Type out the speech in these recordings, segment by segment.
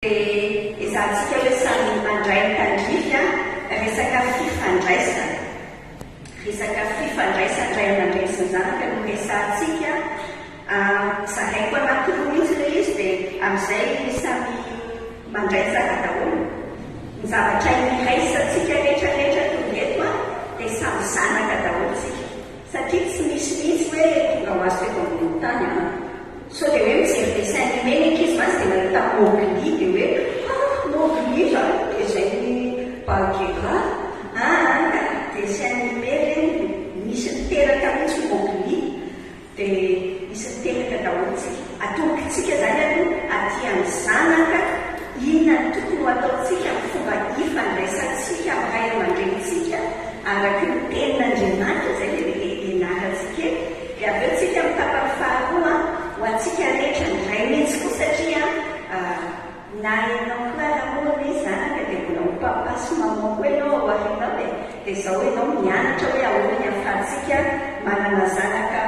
Izahantsika hoe samy mandray ny tandrify resaka fifandraisana. Resaka fifandraisana ray aman-dreny sy ny zanaka no resahantsika. Zahay koa anankiroa mihitsy ilay izy dia amin'izay samy mandray tsara daholo. Ny zavatra iraisantsika rehetrarehetra tonga eto dia samy zanaka daholo tsika. Satria tsy misy mihitsy hoe tonga ho azy eto ambony tany. So dia hoe mijery dessin animé ny ankizy mantsy dia mahita Mowgli dia hoe Mowgli zany dia izay ny Bagheera dessin animé reny misy niteraka mihitsy Mowgli dia misy niteraka daholotsika. Atokitsika zany aloha aty amin'ny zanaka inona ny tokony ho ataontsika amin'ny fomba ifandraisantsika amin'ny ray aman-drenitsika araka ny tenin'Andriamanitra izay ilay ianarantsika eto. Dia avy eo tsika amin'ny tapany faharoa ho antsika rehetra ny ray mihitsy koa satria na ianao koa raha ny zanaka dia mbola mipapasy maman koa ianao ao aorianao dia izao ianao mianatra hoe ahoana ny ahafahantsika manana zanaka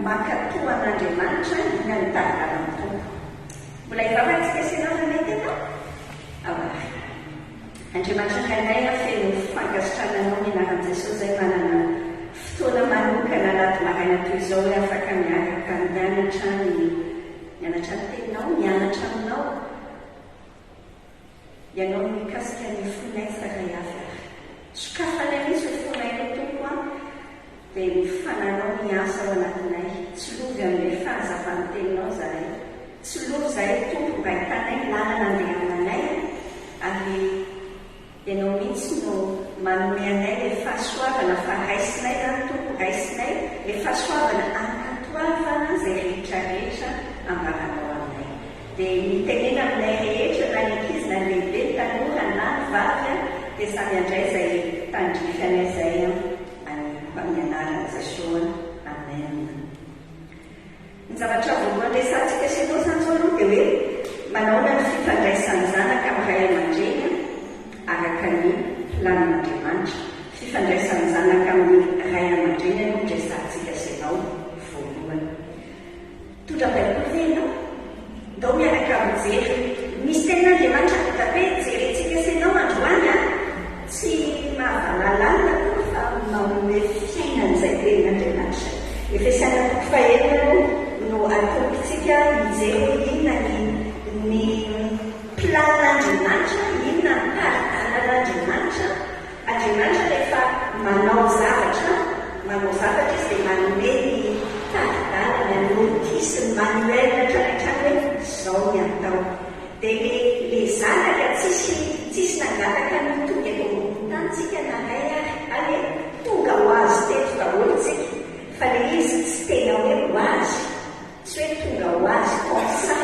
mankatoa an'Andriamanitra ina ny tariana amin'ny tompo. Mbola hivavantsika sy ianao ramety ianao? Andriamanitra kainay feno fankasitrahana ny anaran'i Jesosy izay manana fotoana manokana anaty maraina toy izao hoe afaka miaraka mianatra ny teninao, mianatra aminao. Ianao mikasika ny fonay saray hafa. Sokafanay misy ho fonay ny tompo dia mifananao ny asa ao anatinay. Tsy lovy amin'ilay fahazavany teninao zahay. Tsy lovy zahay tompo mba hitanay lalana andehananay ary ianao mihitsy no manome anay ilay fahasoavana fa raisinay zany tompo raisinay ilay fahasoavana ankatoavana izay rehetrarehetra ambaranao aminay. Dia mitenena aminay rehetra na ny ankizy na lehibe tanora na ny vavy dia samy andray izay tandrifanay izay amin'ny anaran'i Jesosy. Amen. Ny zavatra voalohany resantsika sy ianao zany zao aloha dia hoe manaona ny fifandraisan'ny zanaka amin'ny ray aman-dreny araka ny planin'Andriamanitra. Fifandraisan'ny zanaka amin'ny ray aman-dreny no resantsika sy ianao voalohany. Tondram-baiboly ve ianao? Ndao miaraka mijery misy tenin'Andriamanitra hoe jerentsika sy ianao androany tsy mahavalalana koa fa manome fiainan'izay tenin'Andriamanitra. Efesiana 4:1 no atokitsika mijery hoe inona ny planin'Andriamanitra, inona ny taridalan'Andriamanitra. Andriamanitra rehefa manao zavatra izy dia manome ny taridalana ny notisy ny manuel hatrarehetrany hoe izao ny atao. Dia le zanaka tsisy nangataka ny tonga eto ambony tantsika na ray ary tonga ho azy teto daholo tsika fa le izy tsy tena hoe ho azy, tsy hoe tonga ho azy konsa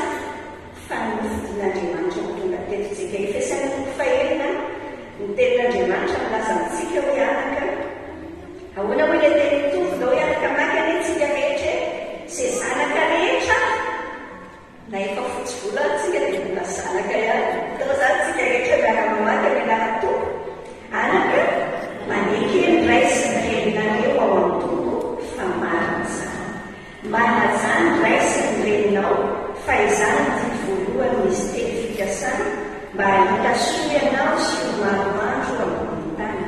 fa nofidin'Andriamanitra no tonga tetontsika. Efesiana 4:1 ny tenin'Andriamanitra milaza amintsika hoe anaka ahoana hoe le teny mitovy dao hoe afaka maka ane tsika rehetra izay zanaka rehetra na efa fotsy vola tsika dia mbola zanaka ihany. Tao zany tsika rehetra miara-mamaky amin'ny anaran'ny tompo. Anaka maneky ny ray sy ny reninareo ao amin'ny tompo fa marina zany. Marina zany ray sy ny reninao fa izany ny voalohany misy teny fikasana mba hikasoa ianao sy ho maromandro ambony tany.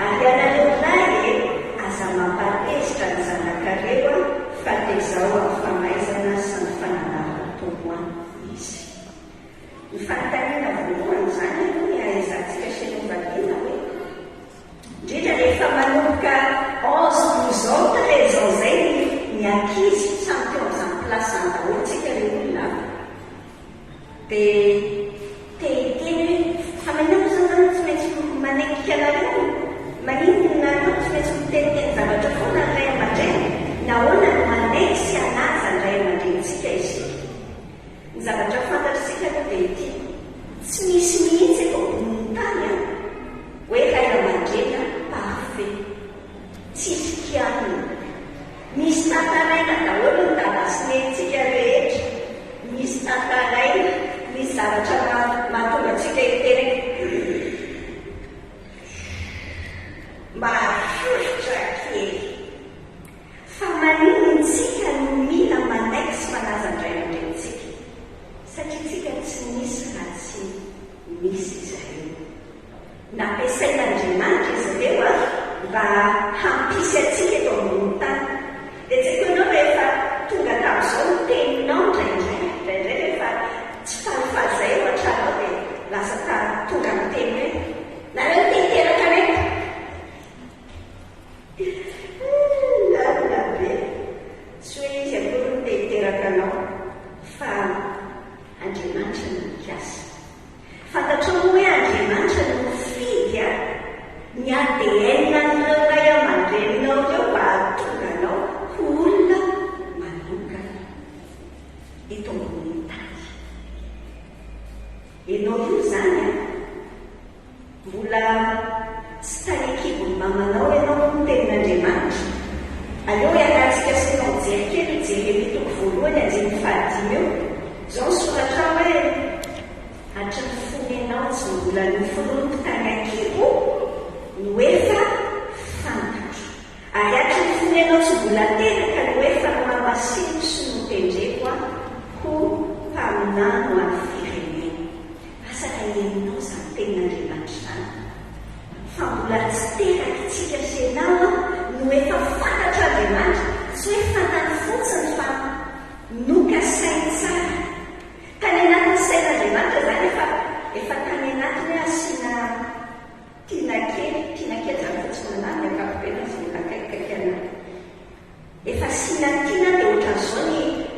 Ary anareo lahy aza mampatezitra ny zanakareo fa tezao amin'ny famaizana sy ny fananarana tompo any izy. Ny fanontaniana voalohany zany aloha ahaizantsika sy ny valiana hoe indrindra rehefa manomboka 11-12 ans les ans zay ny ankizy samy teo amin'izany plasany daholo tsika le olona dia teny fa maninona zany tsy maintsy manekika anareo, maninona anao tsy maintsy miteniteny zavatra foana ny ray aman-dreny. Nahoana no maneky sy anaja ny ray aman-drenitsika izy. Ny zavatra fantatritsika aloha dia ity: tsy misy mihitsy eto ambony tany hoe ray aman-dreny parfait, tsisy kianina. Misy tantaraina daholo ny dadasinentsika rehetra, misy tantaraina, misy zavatra mahatonga antsika hiteny mahafofotra kely. Fa maninontsika no mila manaiky sy manaza ny ray aman-drenitsika satria tsika tsy misy ampiasain'Andriamanitra izy ireo mba hampisy atsika eto ambony tany. Dia tsy haiko ianao rehefa tonga tamin'izao ny teninao indraindray rehefa tsy falifaly izay ao an-tranao dia lasa tonga amin'ny teny hoe nareo te-hiteraka rehetra. Lalina be tsy hoe izy akory no te-hiteraka anao fa Andriamanitra no mikasa. Fantatrao hoe Andriamanitra no mifidy ny ADN an'ireo ray aman-dreninao ireo mba hahatonga anao ho olona manokana eto ambony tany. Ianao io zany mbola tsy tarekibony mamanao ianao no tenin'Andriamanitra. Aleo iarahantsika sy nao mijery kely mijery toko voalohany andiny fahadimy eo. Izao ny soratra hoe hatry ny fonenao tsy mbola noforonoko tany an-kibo no efa fantatro, ary hatry ny fonenao tsy mbola teraka no efa mamasino sy notendreko ho mpaminano amin'ny firenena. Asa raha henonao izany tenin'Andriamanitra izany fa mbola tsy teraka itsika sy ianao no efa fantatra Andriamanitra, tsy hoe fantany fotsiny fa nokasainy tsara. Tany anatin'ny sain'Andriamanitra izany efa tany anatiny asiana tiana kely izany fotsiny anany ny ankapobeny sy akaikikaiky efa asiana tiana dia ohatran'izao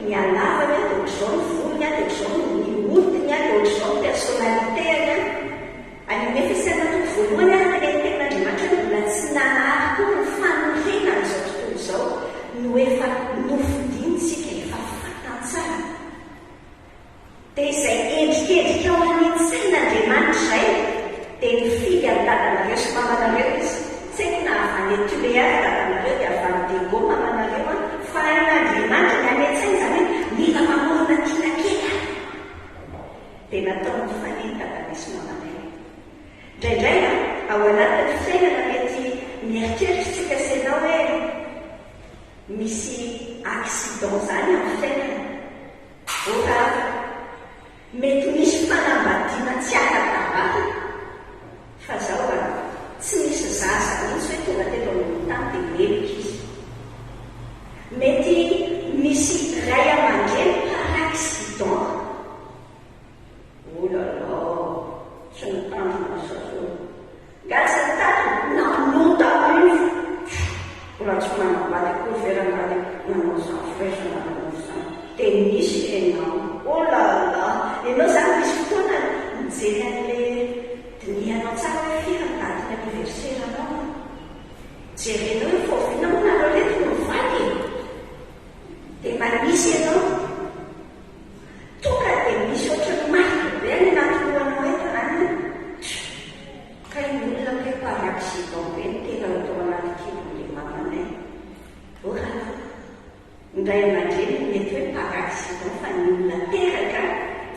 ny alavany dia ohatr'izao ny volony dia ohatr'izao ny hodiny dia ohatr'izao ny personnalité-ny any efesana toko voalohany ny tenin'Andriamanitra mbola tsy nanary koa ny fanorena n'izao tontolo izao no efa nofidinitsika efa fantantsara. Dia izay endrikendrika ao amin'ny sain'Andriamanitra izay dia nifidy amin'ny dadanareo sy mamanareo izy. Tsy haiko na avy any Tuléar dadanareo dia avy any Dego mamanareo fa n'Andriamanitra ny any an-tsainy izany hoe mila mamorona tiana kely. Dia natao ny faneny dadanay sy mamanay. Indraindray ao anatin'ny fiainana mety mieritreritritsika sy ianao hoe misy accident izany amin'ny fiainana. Ora mety misy fanambadiana tsy aka-tabaka fa izao tsy misy zaza mihitsy hoe tonga teto ambony tany dia melika izy. Mety misy ray aman-dreny par accident. Oh là là, tsy nitandrina saso gasy ny tato nanota io mbola tsy manambady koa verangady nanao izany fraisana nanao izany dia nisy ianao. Oh là là, ianao zany misy fotoana mijery an'le dinianao tsara hoe firy mitadiny anniversaire anao. Jerenao hoe faoviana moa nareo reto no mivaly dia manisy ianao tonga dia misy ohatrany marika be any anatin'oanao eto any ka ny olona hoe par accident be ny tena atao anaty kibon'le mamanay. Oraha indray aman-dreny mety hoe par accident fa ny olona teraka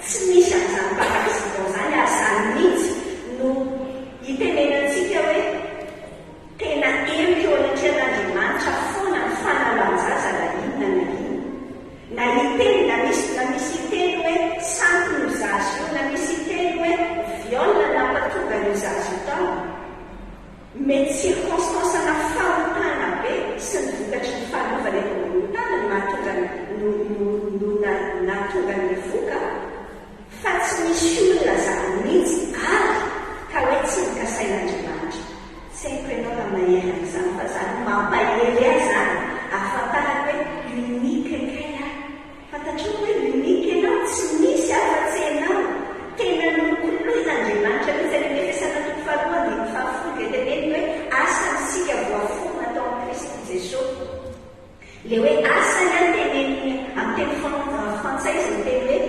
tsy misy an'izany par accident izany ary izany mihitsy no hitenenantsika hoe tena erika eo anatrian'Andriamanitra foana ny fanalanjaza na inona na inona. Na hiteny na misy hiteny hoe sampy no zazy io, na misy hiteny hoe violina nampatonga io zazy io tao. Mety circonstance na fahotana be sy ny vokatry ny fanaovana eto ambony tany no nahatonga ny voka fa tsy misy olona zany mihitsy ary ka hoe tsy nikasain'Andriamanitra. Tsy haiko ianao raha mahery an'izany fa zany mampahery azy zany ahafantarana hoe unique kay fantatrao hoe unique ianao tsy misy afa-tsy ianao tena nokoloin'Andriamanitra mihitsy any efesana toko faharoa ny fahafolo eteneny hoe asantsika voafono atao amin'ny Kristy Jesosy. Le hoe asany anteneny amin'ny teny frantsay izy ny teny hoe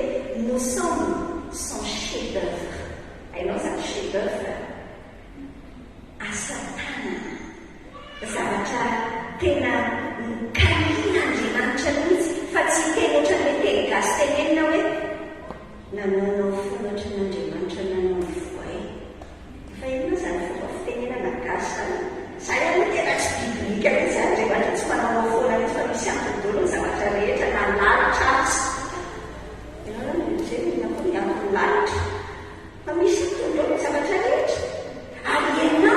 nous sommes son chef d'œuvre. Hainao zany chef d'œuvre asa tanana zavatra tena kalian'Andriamanitra mihitsy fa tsy teny ohatran'le teny gasy tenenina hoe nananao foana ohatran'Andriamanitra nanao voay. Fa inona zany fomba fitenenana gasy zany? Zay aloha tena tsy biblika mihitsy Andriamanitra tsy manao foana mihitsy fa misy ampidolo ny zavatra rehetra na lalitra azy. Ianao no mijery na koa ny amin'ny lalitra fa misy ampidolo ny zavatra rehetra. Ary ianao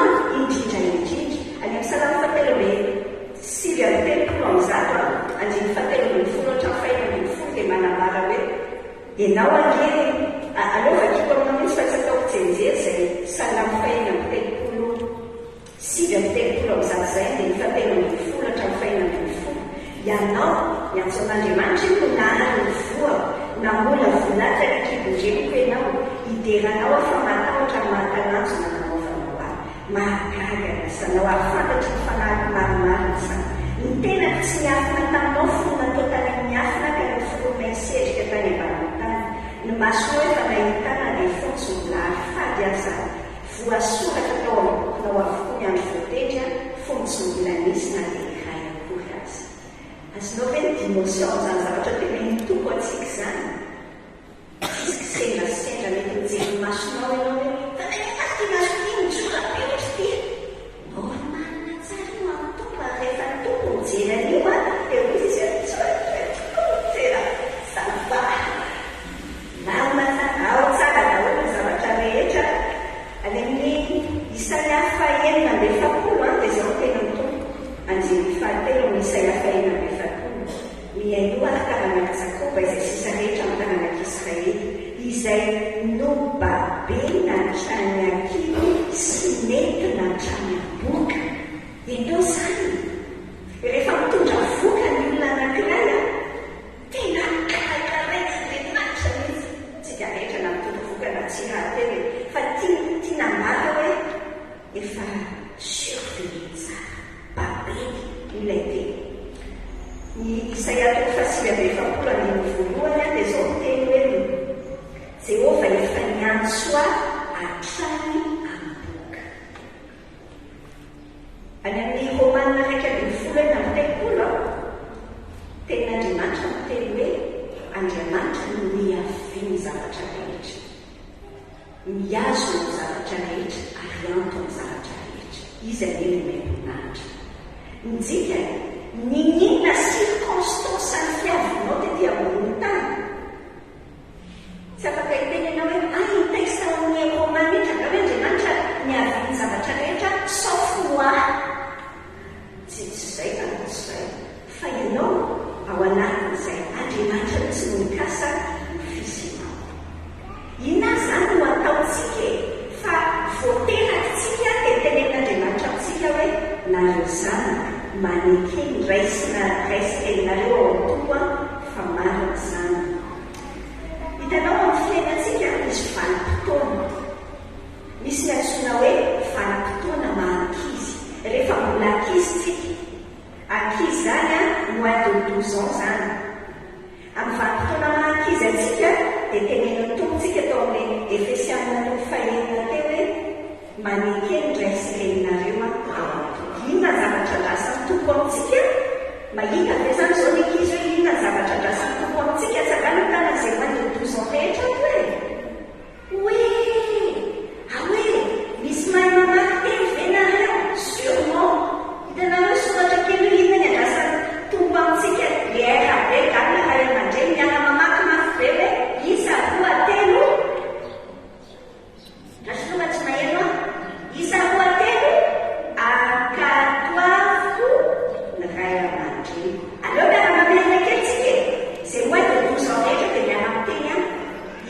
hideranao fa matahotra mahatalanjo nanaovanao ahy mahagaga sanao ahafantatry ny fanahy maromaro sa ny tenako tsy miafina taminao fo natao tany miafina ka ny forona isedrika tany ambanitany ny maso efa nahitana dia fotsy milary fady aza voasoratra tao ambokonao avokoa ny andro voatendry fotsy mbola nisy na dia iray akory azy azonao ve ny dimotion zany zavatra tena mitoko atsika zany tsisy sendra mety mijery masonao ianao hoe fanahitaty maso ty mijora peotra ty normalina tsara io amtomba rehefa ny tompo mijery an'io a dia hoy izy tena sava ao tsara daholo ny zavatra rehetra any amin'ny Isaia fahaenina amby efapolo dia zao tena mitompo anjely fahatelo amin'ny Isaia fahaenina amby efapolo miaino arakarana Jakoba izay sisa rehetra amin'ny taranak'Israely izay nobabe nantrany akilo sy nety nantrany aboka ianao zany rehefa mitondra voka ny olona anankiray a tena karakaraika dia natra izy tsika rehetra na mitondra voka na tsy rahateny fa tia namara hoe efa surveillance babely ilay teny ny Isaia toko fasily amby efapolo amin'ny voalohany dia zao teny hoe Jehova efa niantso ahy hatrany amboka. Any amin'ny Romanina raika ambin'ny folo enina amby telopolo tenin'Andriamanitra miteny hoe Andriamanitra no miaviany zavatra rehetra, miazo ny zavatra rehetra ary anto ny zavatra rehetra. Izy aneny maimboninahitra. Nijika ninona circonstance ny fiavinao tetỳ ambony tany. Tsy afaka hiteny ianao hoe ny texte ao amin'ny Romaina itra hoe Andriamanitra niaviany zavatra rehetra sauf moi. Tsy izay ka tsy izay. Fa ianao ao anatin'izay Andriamanitra tsy mikasa ny fisinao. Inona zany no ataontsika fa voaterakitsika dia tenen'Andriamanitra amintsika hoe nareo zanaka manekeny raisinareo ao an-toa fa maro ny zanaka. Hitanao amin'ny fiainantsika misy vanim-potoana. Misy ny antsoina hoe vanim-potoana ma-ankizy. Rehefa mbola ankizy tsika, ankizy zany moins de 12 ans zany. Amin'ny vanim-potoana ma-ankizy antsika dia tenen'ny tompontsika tao amin'ny Efesianina toko fahaenina teo hoe manekeny ray sy reninareo ao an-toa. Inona zavatra andrasan'ny tompo amintsika? Mahita ve zany zao ny ankizy hoe inona zavatra andrasan'ny tompo amintsika? Tsakana tana izay moins de 12 ans rehetra hoe misy mahay mamaky teny venareo sûrement hitanareo soratra kely inona ny andrasan'ny tompo amintsika le rabe galina ray aman-dreny miana mamaky mafy be hoe isa roa telo rasoa tsy maheno isa roa telo akatoavo ny ray aman-dreny. Aleo miara-mamerina kely tsika zay moins de 12 ans rehetra dia miara-miteny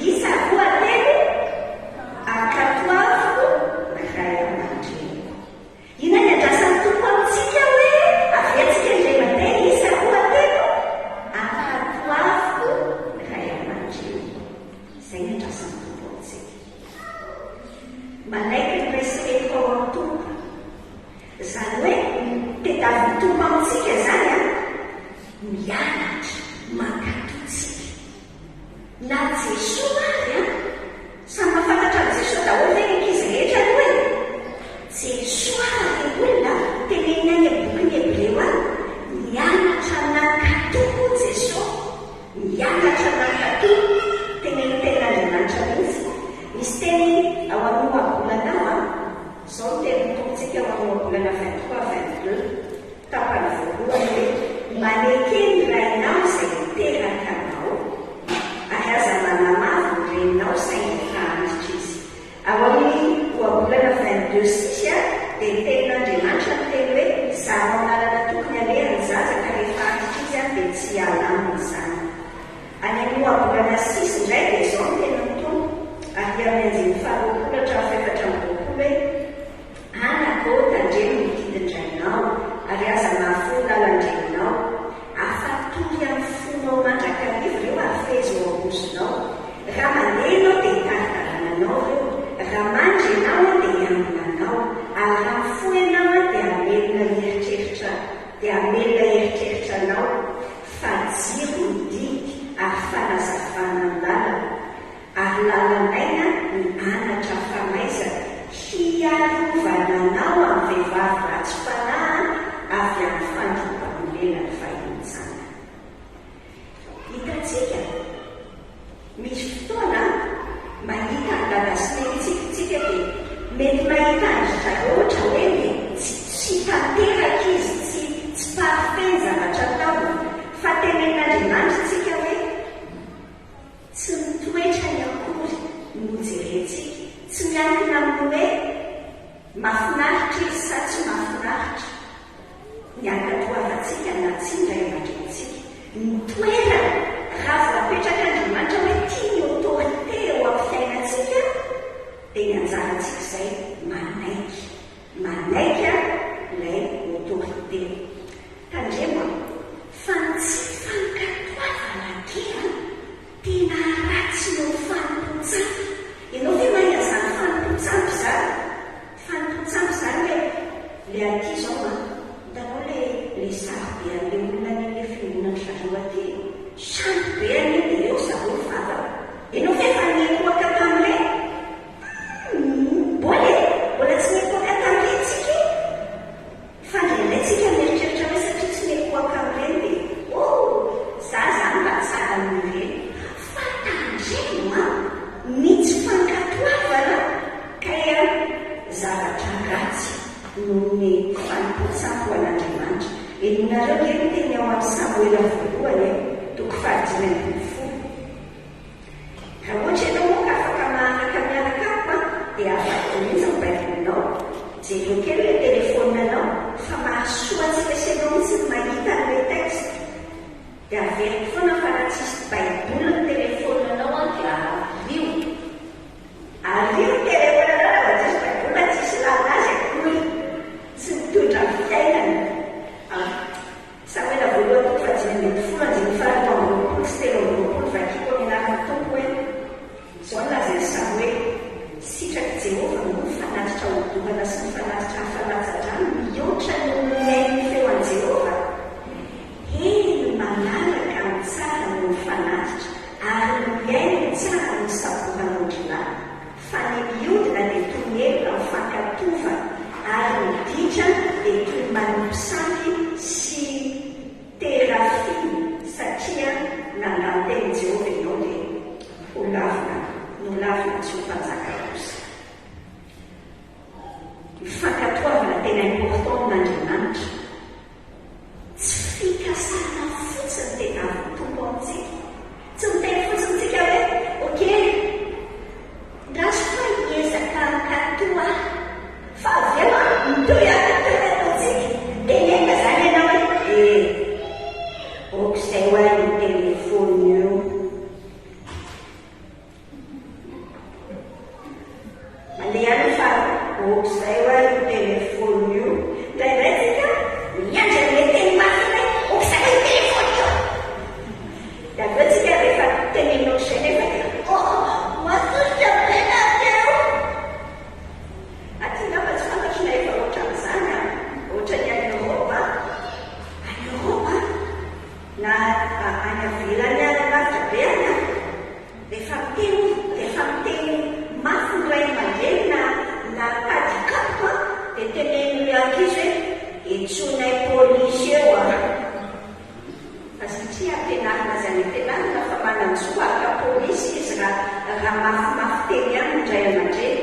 isa roa telo akatoavo ny ray aman-dreny. Ina ny andrasan'ny tompo amintsika hoe aveantsika indray mandeha isa roa telo akatoavo ny ray aman-dreny. Izay ny andrasan'ny tompo amintsika. Manaiky ny respireto ao amin'ny tompo. Zany hoe tediavin'ny tompo amintsika zany mianatra mankatotsika. Na Jesoa ary samy mahafantatra ny Jesoa daholo ve ny ankizy rehetra ny hoe Jesoa ary olona teneniny any boky ny Hebreo any mianatra nankatoko Jesoa, mianatra nankatoko tenen'ny tenan'Andriamanitra mihitsy. Misy teny ao amin'ny ohabolana zao teny tompontsika ao amin'ny ohabolana 23-22 tapany voalohany hoe manekeny rainao izay miteraka anao ary aza manamavo ny reninao saingy fahanitra izy. Ao amin'ny ohabolana 22:6 dia tenin'Andriamanitra miteny hoe zaho analana tokony alehany zaza ka rehefa antitra izy dia tsy alaminy zany. Any amin'ny ohabolana 6 indray dia zao ny tena tompo ary amin'ny anjeny faharoapolo hatramin'ny efatra amby roapolo hoe anako tandremo ny kidin-drainao ary aza mahafo lalan-drenao afatory amin'ny fonao mandrakarivo ireo afezy ao ambosonao raha mandehanao dia hitaritarana anao mahita azy ohatra hoe tsy tanteraka izy tsy parfait zavatra atao fa temen'Andriamanitra tsika hoe tsy mitoetra ny akory no jerentsika, tsy miankina amin'ny hoe mahafinaritra izy sa tsy mahafinaritra ny ankatoavantsika na tsy indray aman-drentsika. Ny toerana raha voapetraka Andriamanitra hoe tia ny autorité eo amin'ny fiainantsika dia ny anjarantsika izay manaiky ilay autorité. Tandrema fa tsy fankatoavana kea tena ratsy no fanompontsampy. Ianao ve mahita izany fanompontsampy zany? Fanompontsampy zany hoe le aty zao hitanao le sary be an'le olona n'le fiangonana zareo aty, santy be any dia eo zareo vavaka. Ianao ve fa niekoaka tamin'ilay? Mbola tsy niekoaka tamin'ilay tsika fa ndraindraitsika mieritreritra hoe satria tsy niekoaka amin'ireny dia za zany mba tsara amin'ireny. Fa tandremo ny tsy fankatoavana ka zavatra ratsy noho ny fanompontsampy ho an'Andriamanitra. Ianareo ke no teny ao amin'ny Samuela voalohany toko 5:10. Raha ohatra ianao moa ka afaka mahanaka miaraka amiko dia afaka mihitsy ny baibolinao, jereo kely le telefoninanao fa mahasoa antsika sy ianao mihitsy ny mahita an'ilay texte. Dia averiko foana fa raha tsisy baiboly ny telefoninanao dia ario telefonanao raha tsisy baiboly tsisy lanazy akory tsy mitondra ny fiainana. Samuela voalohany toko 5:10 sy 13 vakiko mianarana tompo hoe zao nolazan'i Samuely, sitraky Jehova no mifanatitra hodorana sy mifanatitra hafanajadrano mihoatra ny olon'ainy feo an' Jehova. Manaraka ny tsara no mifanatitra ary miaino tsara ny saboran'Andriana. Fa ny mihodina dia toy ny elona mifankatova ary miditra dia toy ny manomposampy sy terafiny satria nananteny Jehova ianao dia nolavina tsy ho mpanjaka kosa. Mifankatoavana tena important n'Andriamanitra. Tsy fikasana fotsiny tena tompo amintsika. Tsy miteny fotsiny tsika hoe okey, rasy fa hiezaka ankatoa fa avy eo mitoy ataontsika tenenina zany ianao hoe okizay ho any ny telefony io. Mandeha fa okizay ho any ny telefony io. Ndraindray tsika miandra le teny mafy hoe okizay ho any telefony io. Da aveo tsika rehefa teneninao izay nefa matotra tena teo. Aty ngamba tsy fantatro na efa ohatran'izany ohatra ny any Eropa. Any Eropa na any avelany any lavitra be any rehefa miteny mafy ny ray aman-dreny na kadikako dia teneniny ankizy hoe etsonay polisy eo fa satria ampianarina zany ampianarina fa mananjoa aka polisy izy raha mafimafy teny any ny ray aman-dreny.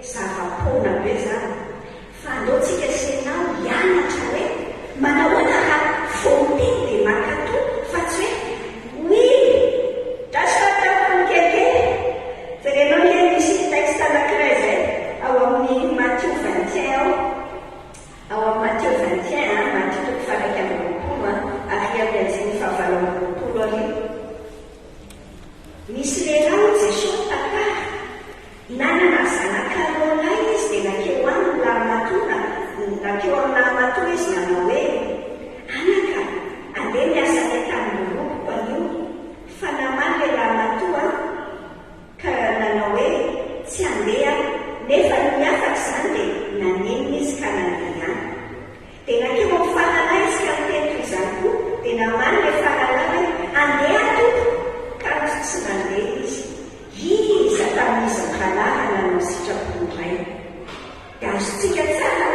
Zava-pona be zany. Fa andaotsika senao hianatra hoe manahoana raha vomiteny dia makato fa tsy hoe rasy fataoko ny kelikely. Zarenao le misy texte anankiray zay ao amin'ny Matthieu 21 ao amin'ny Matthieu 21 Matthieu toko 1:20 ary amin'ny 7:20 ary misy lehilahy Jesosy takara nanana zanak'Arona izy dia nakeo aminy lamatona, nakeo amin'ny lamatona izy nanao hoe anaka andeha miasa ny tanin'oloko anio fa namany le lamatoa ka nanao hoe tsy andeha nefa miafaka izany dia nanenina izy ka nandeha any. Dia nakeo amin'ny farana izy ka miteny izany koa dia namany le farana hoe andeha tompo ka tsy nandeha izy. Iza tamin'izy mikalahana no sitrapon'ray. Dia azontsika tsara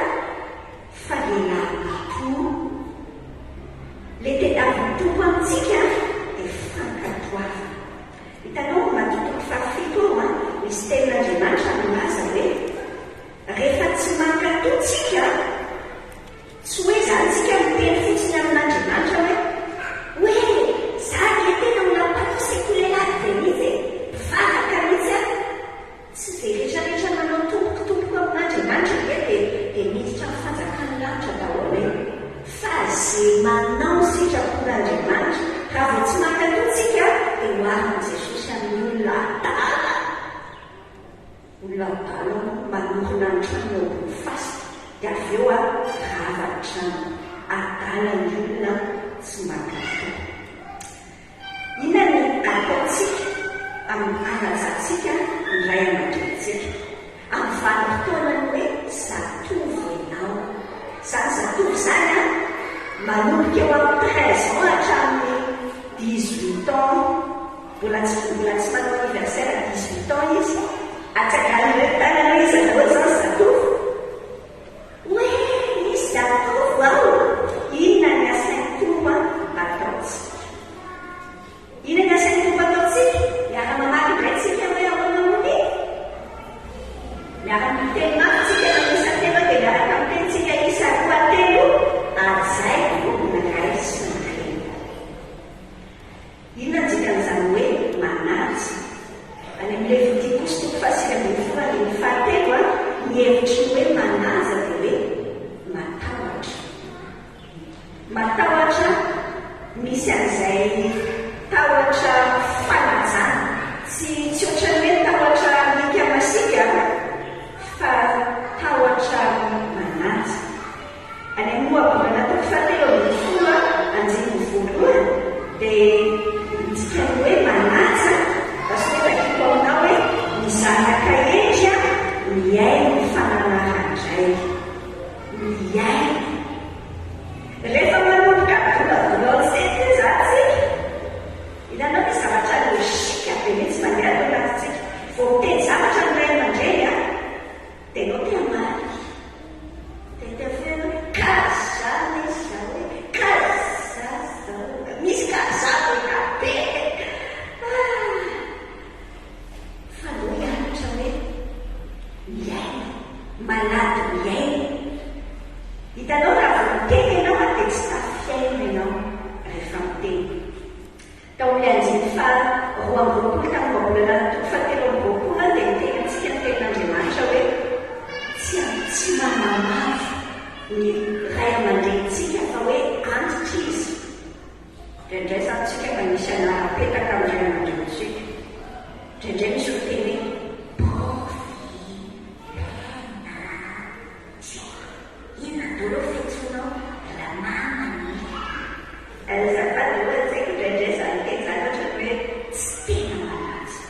fa lehilahy matoa. Le tena mitombo amintsika dia fankatoavana. Hitanao Matthieu 7:7 misy tenin'Andriamanitra rehefa tsy mankatotsika, tsy hoe zany tsika miteny fotsiny amin'Andriamanitra hoe za le tena olona séculaire dia mihitsy mivavaka mihitsy a, tsy dia rehetrarehetra manao tompokotompoko amin'Andriamanitra dia miditra amin'ny fanjakany lanitra daholo hoe fa zay manao sitrapon'Andriamanitra raha vao tsy mankatotsika dia hoarina Jesosy amin'ny olona adala. Olona adala manorina ny trano eo ambony fasika dia avy eo rava ny trano adala ny olona tsy mankatoto. Inona ny ataontsika amin'ny anajantsika ny ray aman-drenitsika amin'ny vanim-potoanany hoe zatovo ianao. Zany zatovo zany manomboka eo amin'ny 13 ans hatramin'ny 18 ans, mbola tsy manao anniversaire 18 ans izy, atsakan'ireo tanana izy aloha zany zatovo hoe misy zatovo ao. Inona ny asainy tompo ataontsika? Inona ny asainy tompo ataontsika? Miara mamaky braitsika hoe ahoana miara miteny mafitsika na isa-telo dia miaraka mitenitsika isa roa telo azay voninakay sy nyteny. Inona ny dikan'izany hoe manatsy? Any amin'ny Levitika kosa toko fasika ambin'ny folo andin'ny fahatelo ny hevitry ny hoe manaja dia hoe matahotra. Matahotra misy an'izay tahotra fanajana, tsy ohatran'ny hoe tahotra mika masika fa tahotra manaja. Any amin'ny Moaborana toko fahatelo ambin'ny folo andin'ny voalohany dia midikany hoe manaja asopetako aminao hoe mizanaka endry miaino ny fananarandray, miaino. Rehefa manomboka volontsety zatsika inanao ny zavatra logika be mihitsy mandeha atao anatintsika. Vao miteny zavatra ny ray aman-dreny dia anao tia maly dia tefena kaza misy za hoe kaza zao misy kaza oena be fa no hianatra hoe miaino, malady miaino. Hitanao raha vao miteny ianao dia tsy tafiaino ianao rehefa miteny. Tao amin'ny andiny roa amby roapolo tamin'ny Moaborana toko fahatelo amby roapolo dia miteny antsika ny tenin'Andriamanitra hoe tsy manamafy ny ray aman-drenitsika fa hoe antitra izy. Indraindray zany tsika manisy anarapetaka amin'ny ray aman-drenitsika. Indraindray misy miteny hoe inona daholo fetsinao la mamany. Azafady hoe tsaiko indraindray zany teny zany ohatrany hoe tsy tena malaza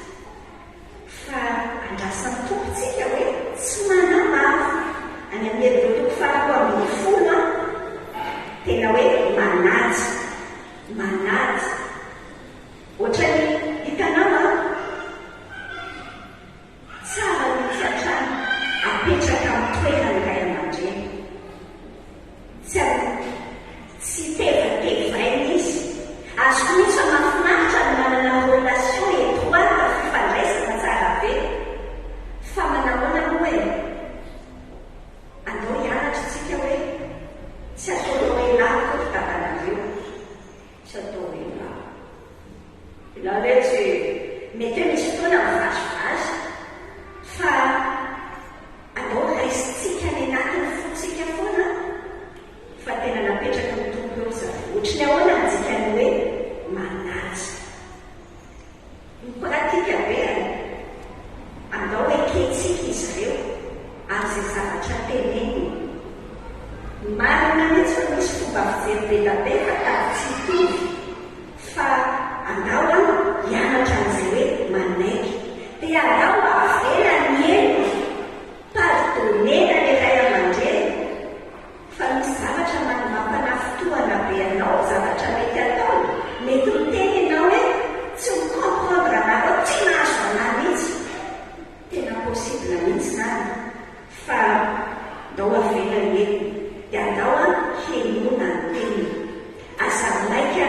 fa andrasan'ny tompontsika hoe tsy manamafy. Any amin'ny Hebreo toko faharoa ambin'ny folo tena hoe manaja, manaja. Ohatrany hitanao tsara mihitsy hatrany apetraka amin'ny toerany ray aman-dreny. Tsy tevatevany izy. Azo mihitsy mahafinaritra ny manana relation étroite fifandraisana tsara be. Fa manahoana moa andao hianatra tsika hoe tsy atao hoelako koa fitavanareo, tsy atao hoelako. Ianao hoe tsy mety hoe misy fotoana mivazivazy fa andao raisitsika ny anatin'ny fotsika foana fa tena napetraka ny tompo eo za ohatrany ahoana nydikany hoe manaja. Ny pratika be andao eketsika izy ireo amin'izay zavatra teneniny. Marina mihitsy fa misy fomba fijery be da be fa tady tsy hitovy fa andao hianatra an'izay hoe manaiky dia andao avela ny eno pardonena ny ray aman-dreny fa misy zavatra mampanafotoana be anao, zavatra mety atao mety miteny ianao hoe tsy micomprendre anao tsy nahazo anahy mihitsy. Tena possible mihitsy zany fa andao avela ny eno dia andao henona ny teny. Aza maika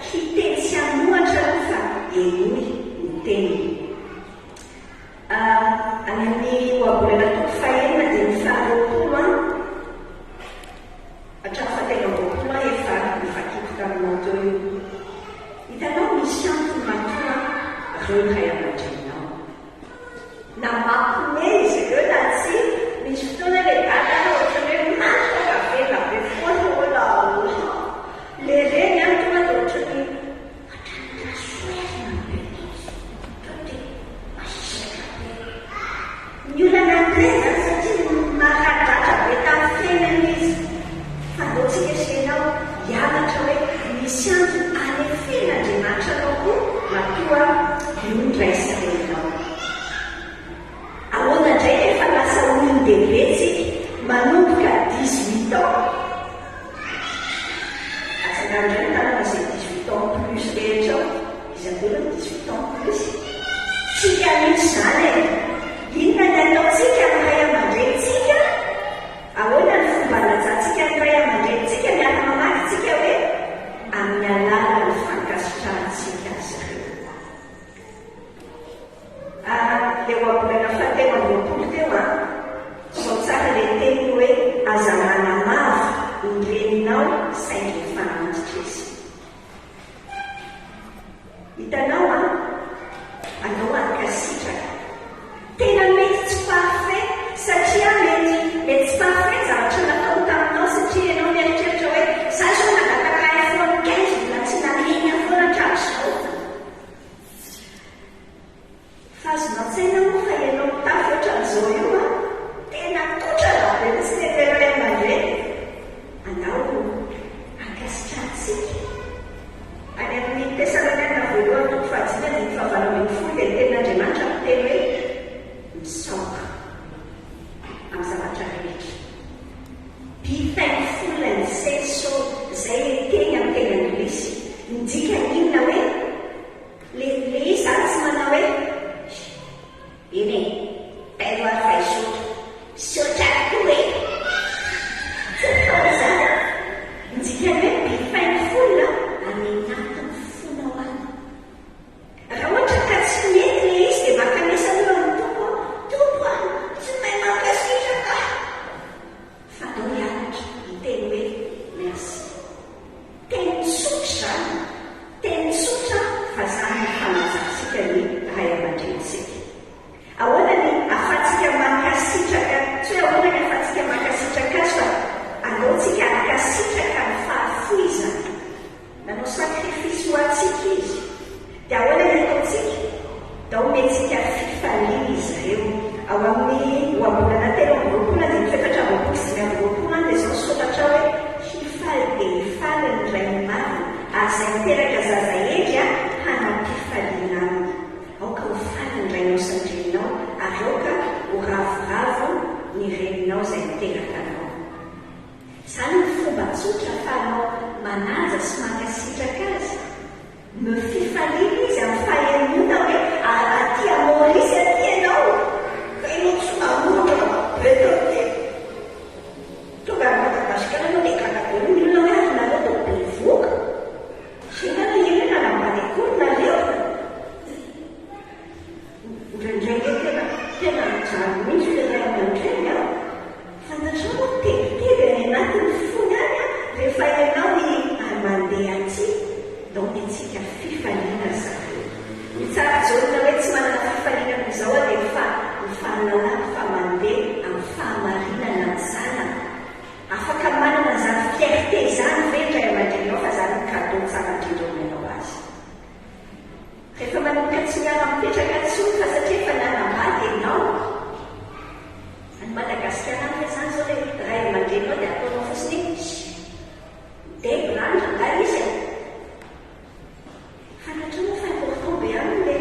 hiteny sy hanohatra fa enoy ny teny. Any amin'ny Moaborana toko fahaenina dia ny na mampiomehy izy ireo na tsy misy fotoana le gadana ohatrany hoe manaka avela be foana ola le reny any tonga dia ohatrany hatrany rasoerina be tonga dia masisaka be ny olana an'ireny zany satria maharadratra be tamin'ny fiainana izy fa andaotsika senao hianatra hoe misy andro any fiain'Andriamanitra anao koa matoa iondraisarenao. Ahoana indray efa lasa olon-dehibe tsika manomboka 18 ans. Asangaro indray tanana izay 18 ans plus rehetra ao, izy ampela 18 ans plus. Tsika misy zany e. Inona ny ataontsika amin'ny ray aman-drenitsika? Ahoana ny fomba hanajantsika ny ray aman-drenitsika miaraka mamaky hoe amin'ny alalan'ny fankasitrahantsika azy ireo. Eo ambolana fahatelo amby roapolo teo sao tsara le teny hoe aza manamava ny reninao saingy efa antitra izy. Hitanao anao ankasitraka tena mety tsy parfait satria mety tsy parfait zavatra natao taminao satria ianao mieritreritra hoe za zao nangataka iPhone 15 mbola tsy namiana foana hatramin'izao. Fa azonao an-tsaina moa fa ianao mitafy ohatran'izao io tena totrana be mihitsy ny ray aman-dreny. Anao ankasitrahantsika. Any amin'ny Tesaloniana voalohany toko fahadimy andiny fahavalo ambin'ny folo dia ny tenin'Andriamanitra miteny hoe misaoka amin'ny zavatra rehetra. Be thankful and say so. Izay teny amin'ny teny anglisy. Midika inona hoe le izy zany tsy manao hoe eny telo ary faisotra sotra koa tsy atao zany. Midika hoe be thankful amenatiny fonao any. Raha ohatra ka tsy mety le izy dia makanesa eo amin'ny tompo tsy mahay mankasitraka. Fa atao hianatra hiteny hoe merci. Teny tsotra zany. Teny tsotra fa zany ny fanazansika ny ray aman-drenitsika. Ahoana ny ahafahantsika mankasitraka, tsy hoe ahoana ny ahafahantsika mankasitraka azy fa aleontsika ankasitraka ny fahafoizana. Nanao sakrifisy ho antsika izy. Dia ahoana ny ataontsika? Dia omentsika fifaliana izy ireo. Ao amin'ny oambolana telo amby roapolo andiny efatra amby roapolo sy dimy amby roapolo dia izao soratra hoe hifaly dia hifaly ny ray marina ary izay miteraka zaza ely hanam-pifaliana aminy. Aoka ho faly ny rainao sy ny reninao ary aoka ho ravoravo ny reninao izay miteraka anao. Izany ny fomba tsotra ahafahanao manaja sy mankasitraka azy. Mififaliana izy amin'ny fahaenoana hoe aty amorisy aty ianao ka ianao tsy mamonatra betoke. Tonga ny Madagasikara anao dia kakabelo ny olona hoe nareo tao be voka. Sinana ienana nambany ekoly nareo. Indraindray tena mijano mihitsy le ray aman-dreny fantatrao tebiteby any anatin'ny fony any rehefa ianao mandeha aty da omentsika fifaliana zareo. Mitsara jaolona hoe tsy manana fifaliana izao dia mifanalana fa mandeha amin'ny fahamarinana ny zanany. Afaka manana zany fierté zany ve ray aman-drenao fa zany cadeau tsara indrindra omenao azy. Rehefa manomboka tsy miara mipetraka intsony fa satria efa nanambady ianao. Any Madagasikara any zany zao le ray aman-drenao dia ataonao fotsiny debrandrana izy. Fantatrao fa important be aminy le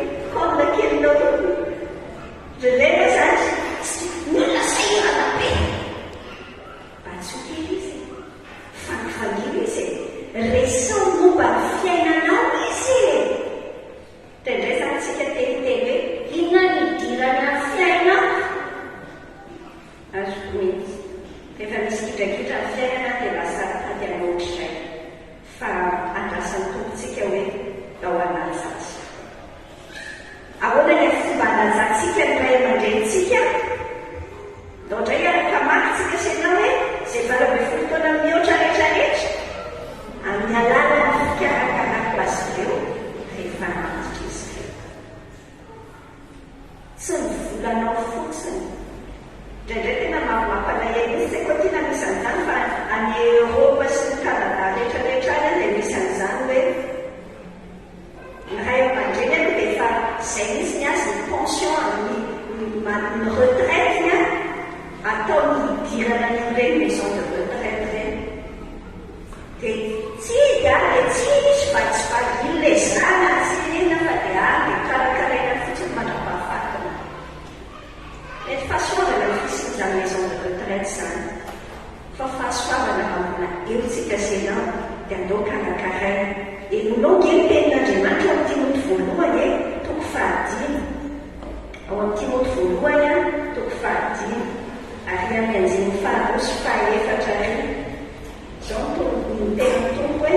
manao fotsiny. Indraindray tena mampalahelo mihitsy koa tiana misy an'izany fa any Eropa sy ny Kanada rehetrarehetra any dia misy an'izany hoe ny ray aman-dreny any dia efa izay mihitsy ny azy ny pension ny retraite ny atao nidirana n'ireny maison de retraite reny. Dia tsy misy vatsivaky ilay zana sy inona fa dia dia karakaraina fotsiny mandrapahafatana. Mety fahasoavana ny fisin'izany maison de retraite zany. Fa fahasoavana amina eotsika senao dia andao karakaraina. Enonao kely tenin'Andriamanitra ao amin'ny Timoty voalohany toko 5. Ao amin'ny Timoty voalohany toko 5. Ary amin'ny andininy 2 sy 4 izao ny tena tompo hoe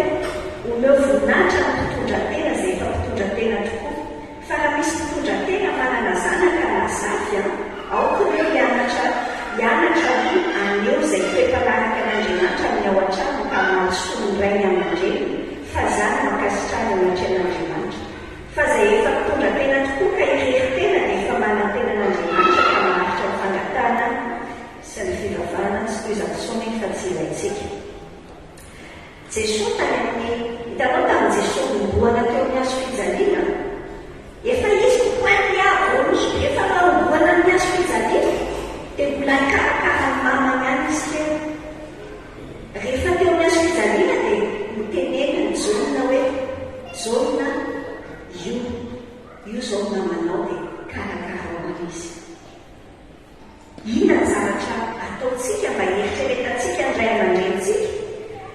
omeo voninahitra ny mpitondran-tena izay efa mpitondran-tena tokoa. Fa raha misy mpitondran-tena manana zanaka lazafy aoka hoe hianatra aneo izay toe-palaraka n'Andriamanitra amin'ny ao an-trano ka mahasoa ny ray ny aman-dreny fa zany makasitrany anatryan'Andriamanitra. Fa izay efa mpitondran-tena tokoa ka irery-tena dia efa manan-tena n'Andriamanitra ka maharitra ny fangatana sy ny fivavahana sy toizantsony fa tsy ilaitsika. Jesosy tany amin'ny hitanao tamin'ny Jesosy nomboana teo amin'ny hazo fijaliana, efa izy poany avonosy efa naomboana amin'ny hazo fijaliana dia mbola karakara ny mamany any izy teo. Rehefa teo amin'ny hazo fijaliana dia mitenena ny jaonina hoe jaonina io zao namanao dia karakara ho izy. Inona ny zavatra ataontsika mba hieritreretantsika ny ray aman-drenitsika?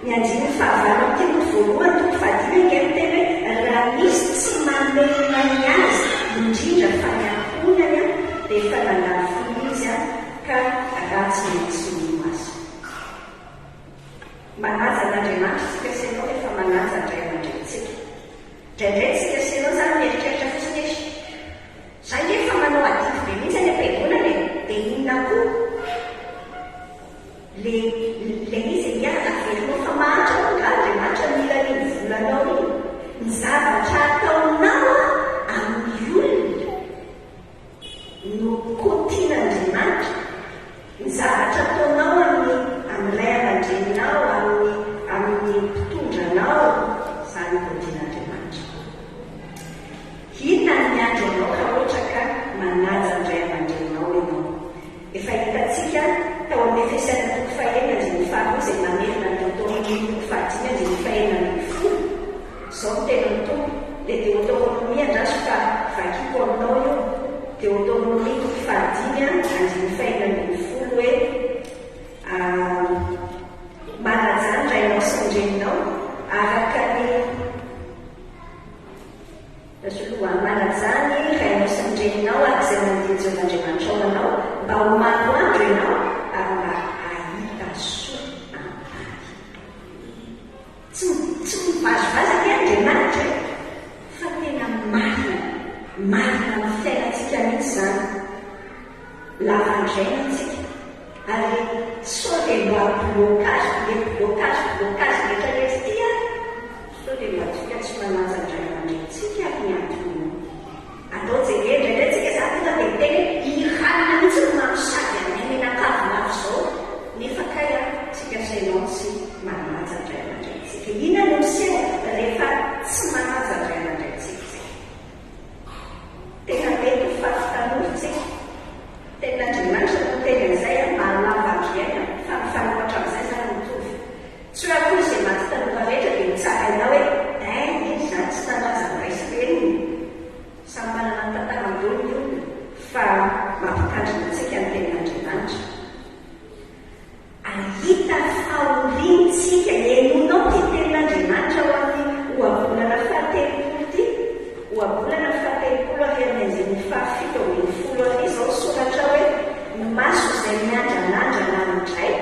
Ny andininy 5 Timoty voalohany toko 5 tena hoe raha misy tsy mamelona ny azy indrindra fa ny ankonany dia efa nandalo izy ka ratsy maintsy no azy. Manaja n'Andriamanitra tsika senao efa manaja ny ray aman-drentsika. Indraindray tsika senao zany mieritreritra fotsiny izy zany efa manao adify be mihitsy any am-piangonana dia inona koa le izy averinao fa mahantra nga Andriamanitra mila ny volanao iny ny zavatra ataonao amin'ny olona no kotian'Andriamanitra. Ny zavatra ataonao amin'ny ray aman-dreninao amin'ny mpitondranao zany kotian'Andriamanitra. Inona ny miandry anao ka ohatra ka manaja ny ray aman-dreninao ianao? Efa hitantsika tao amin'ny Efesiana toko 1 izay mamerina ny Deutéronomie toko 10 izao ny tena ny tompo. Dia Deutéronomie andraso fa vakiko aminao io Deutéronomie toko 10 hoe manajany rainao sy ny reninao araka ny manajany rainao sy ny reninao araka izay mandiny Jehovan'Andriamanitra ao anao mba ho manoandro ianao ary mba ahita soa ampany. Tsy mivazivazy Andriamanitra fa tena marina ny fiainantsika mihitsy zany. Lavandrainantsika ary sao dia mba blocage rehetrarehetra tia sao dia mba tsika tsy manaja ny ray aman-drentsika ny antony. Atao jerendraindray tsika zany tena dia tena iranina mihitsy no mamosavy amin'ny menakavy mafy izao nefa kaya tsika sainao tsy manaja ny ray aman-drentsika. Inona no miseho rehefa tsy manaja ny ray aman-drentsika? Tena mety ho fafitanofitsika. Tenin'Andriamanitra no tena izay mahalavandriaina fa mifanohatra amin'izay zany mitovy. Tsy hoe akory izay maty tanora rehetra dia mitsarainao hoe izy zany tsy nanaja ny raisim-peniny. Samy manana ny tantaran-dolony io fa mampitandrina antsika ny tenin'Andriamanitra. Ahita fahorintsika enonao ty tenin'Andriamanitra ho amin'ny ohabolana 17 ohabolana 17 ary amin'ny andininy 7 izao soratra hoe ny maso izay miandranandrana amin'indray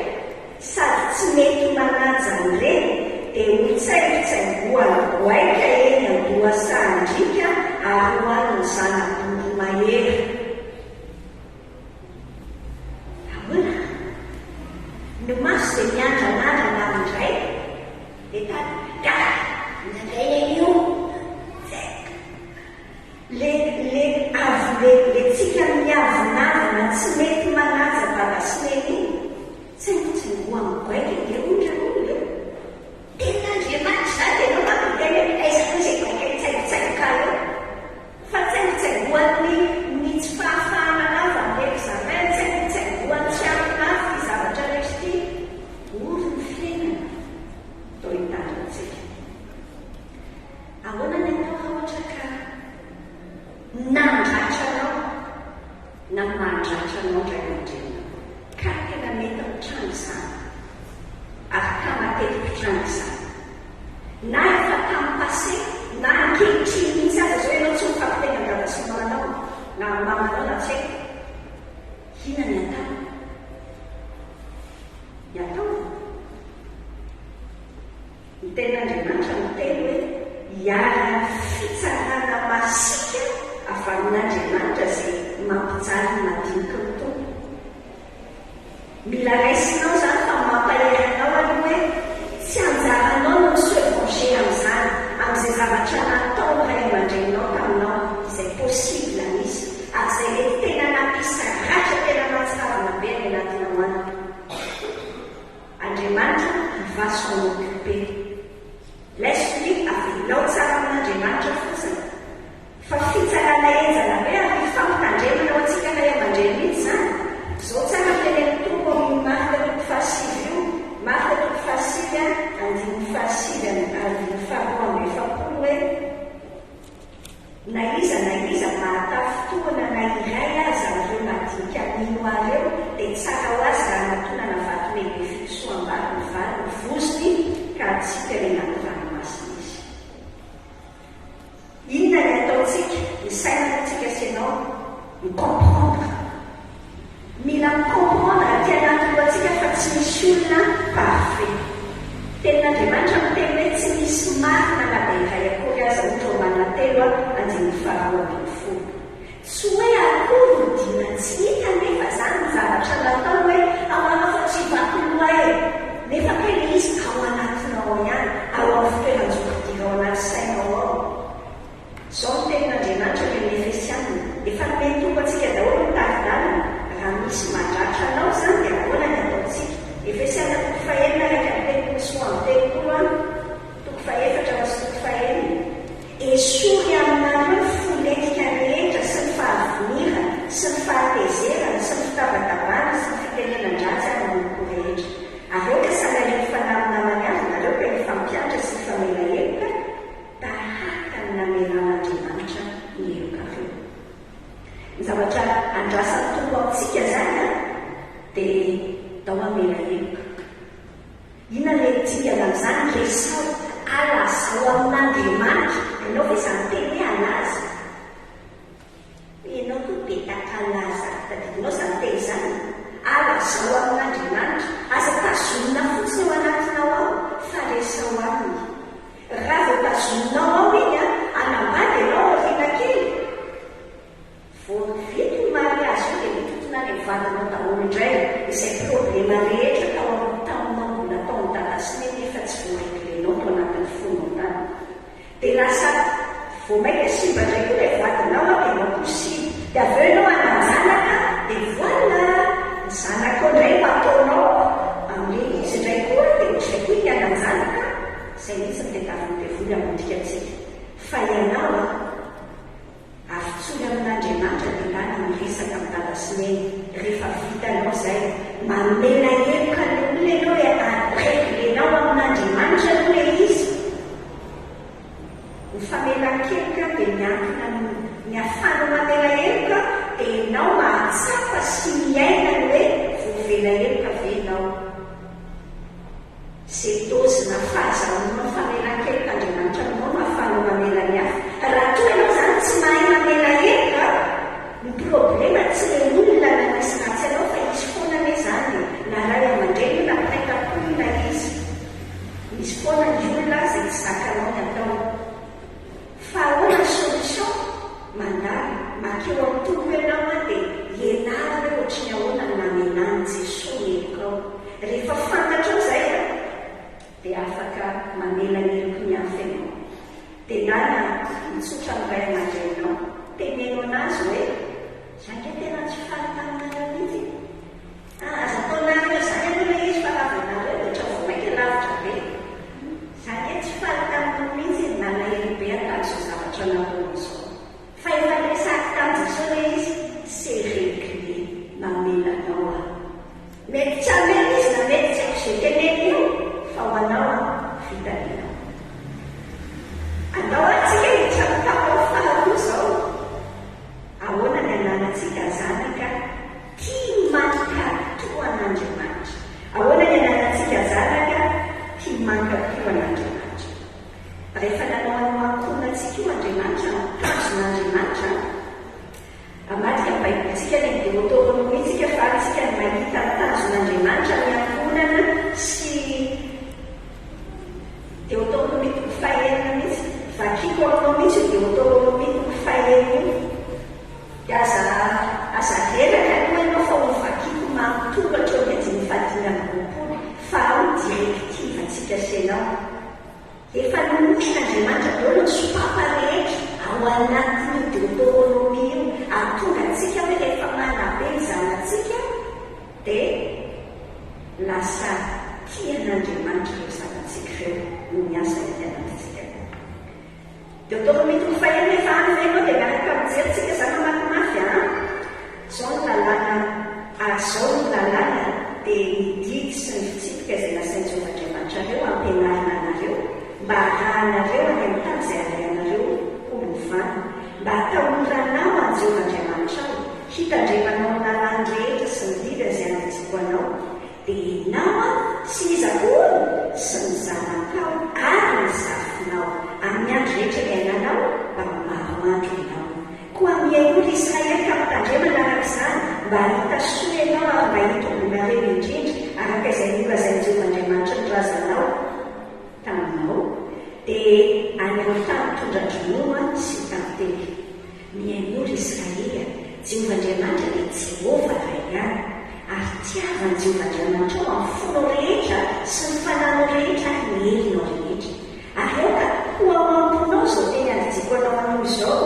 sady tsy mety manaja ireny dia mitsaingotsaingoana goaika eny am-doasahindrika ary hoan'ny zanak'ondro mahery. Ahoana ny maso izay miandranandrana amin'indray dia indray io le tsika miavinavy indray aman-dreny ka tena mety mitrano izany ary ka matetiky trano izany na efa tamin'ny passé na ankehitriny mihitsy aza zao ianao tsy mifampitena angava sy manao na mamanao na tsy haiko hina ny atao ny atao ny ten'Andriamanitra miteny hoe hiara fitsarana masika avy amin'Andriamanitra izay mampijaly ny madinika ny tompo. Mila raisinao zany fa mampaheranao aloha hoe tsy anjaranao no misevenger amin'izany amin'izay zavatra natao ray aman-drenao taminao izay possible misy ary izay mety tena nampisaratra tena mahatsiravana be ny anatinao any. Andriamanitra va s'en occuper. Laisse-lui avelao tsara amin'Andriamanitra fotsiny fa fitsarana enjana be ary mifampitandremana ho antsika ray aman-dreny mihitsy zany. Zao tsara tenen'ny tompo amin'ny Marka 7:io, Marka 7:8, 9:7 hoe na iza mahatafotoana na iray aza ireo madinika mino ary eo dia tsara ho azy raha natonana vato lehibe fisoam-bary ny vary ny vozony ka atsika ilay natoranomasina izy. Inona ny ataontsika? Ny sainantsika sy ianao micomprendre. Mila micomprendre aty anaty lohantsika fa tsy misy olona parfait. Tenin'Andriamanitra miteny hoe tsy misy marina na dia iray akory aza ohatra ho manatelo 9:12. Tsy hoe akory no dina tsy hita nefa zany ny zavatra natao hoe ao anao fa tsy vakoloa e nefa kely izy ka ao anatinao ihany ao amin'ny fitoeran-jokodira ao anaty sainao ao. Zao ny tenin'Andriamanitra ny Efesiana efa nomeny tompo antsika daholo mitari-dalana raha misy madratra anao zany dia ahoana ny ataontsika. Efesiana 4:3-4 esory aminareo folentika rehetra sy ny fahavinira sy ny fahatezerana sy ny fitavatabana sy ny fitenenan-dratsy amin'ny loko rehetra. Ary eo ka salariny fanaminamany azy nareo ka ifampianatra sy ifamela-heloka tahaka ny nameran'Andriamanitra ny helokareo. Ny zavatra andrasan'ny tompo amintsika zany dia tao mamela-heloka. Inona le dingana amin'izany resao alazao amin'Andriamanitra. Ianao ve izany teny alaza? Ianao koa betaka alaza tadidinao izany teny izany. Alazao amin'Andriamanitra, aza tazomina fotsiny ao anatinao ao fa resao aminy. Raha vao tazominao ao iny anambady ianao aoriana kely. Vao vita ny mariazy io dia mitotona any amin'ny vatanao daholo indray izay problema rehetra tao taminao mbola tao midadasiny nefa tsy voareglenao tao anatin'ny fonao tany. Dia lasa vao maika simba indray koa ilay vatanao dia anao posily. Dia avy eo ianao ananjanaka dia voilà ny zanaka indray ho ataonao amin'ny izy indray koa dia ohatr'izay koa ny ananjanaka. Izay mihitsy ny tadiaviny devoly amindrika antsika. Fa ianao avitsory amin'Andriamanitra dia lany miresaka amin'ny dada sy neny. Rehefa vitanao izay mamela heloka ny olona ianao hoe areglenao amin'Andriamanitra aloha ilay izy. Ny famelan-keloka dia miankina ny afanao mamela heloka dia ianao mahatsapa sy miaina ny hoe voavela heloka ve ianao. Izay dozina fahazahoanao famelan-keloka Andriamanitra aminao no afanao mamela ny hafa. Raha toa ianao zany tsy mahay mamela heloka, ny problema tsy ilay olona na misy ratsy anao fa izy foana ane zany na ray aman-dreny na mpitaintam-polona izy. Misy foana ny olona izay tsy zakanao ny atao. Fa ahoana ny solution? Mandalo makeo amin'ny tompo ianao dia ienara hoe ohatrany ahoana ny namenany Jesosy ny helokao. Rehefa fantatrao izay dia afaka mamela ny heloko ny hafa ianao. Dia nana mitsotra ny ray aman-drenao tenenao anazy hoe zany hoe tena tsy fahitaminareo mihitsy. Aza ataonareo izany aloha ilay izy fa ravanareo ohatra vao maika lavitra be. Zany hoe tsy fahitaminareo mihitsy na nahelo be atao izao zavatra nataony izao. Fa efa resaka tamin'ny Jesosy ilay izy c'est réglé mamelanao a. Mety tsy hamela izy na mety tsy haiko izay teneny io fa ho anao vitanao. Andao atsika hitra mitapao faharoa izao. Ahoana ny ananantsika zanaka tia rehefa nanao anoankonantsika io Andriamanitra tanjon'Andriamanitra amadika mibaibotsika ny Deutéronomie fa tsika ny mahita tanjon'Andriamanitra miankonana sy Deutéronomie toko fahaenina mihitsy vakiko aminao mihitsy Deutéronomie toko fahaenina io aza reraka aloha ianao fa ho vakiko manotoratra eo mihitsy ny fadina ambopolo fa ao direktiva antsika senao efa nomen'Andriamanitra daholo ny sopapa rehetra ao anatin'ny Deutéronomie io atonga antsika hoe rehefa manabe ny zanantsika dia lasa tian'Andriamanitra ireo zanantsika ireo no miasa ianantsika. Deutéronomie toko fahaenina efa any ve ianao dia miaraka mijery zava mafimafy zao ny lalàna zao ny lalàna dia nididy sy ny fitsipika izay nasain'i Jehovahandriamanitra ireo ampianarina anareo mba ahahanareo any amin'ny tany izay arianareo ho lovana mba atahoranao any Jehovahandriamanitra ao hitandremanao ny lalàny rehetra sy ny dida izay anditsiko anao dia ianao sy ny zakoany sy ny zanakao ary ny zafinao amin'ny andro rehetra iainanao mba maroandro ianao koa miain'olo Israelika mitandremana arak'izany mba hita soa ianao ary mba hitombonareo indrindra araka izay nolazain'i Jehovahandriamanitra nirazanao taminao dia any amin'ny tany tondra-dronoana sy tantely miain'olo Israelika Jehovahandriamanitra dia Jehova iray ihany ary tiavany Jehovahandriamanitra ao amin'ny folo rehetra sy ny fananao rehetra ny helinao rehetra ary eoka ho ao amponao izao teny andijiko anao an'io izao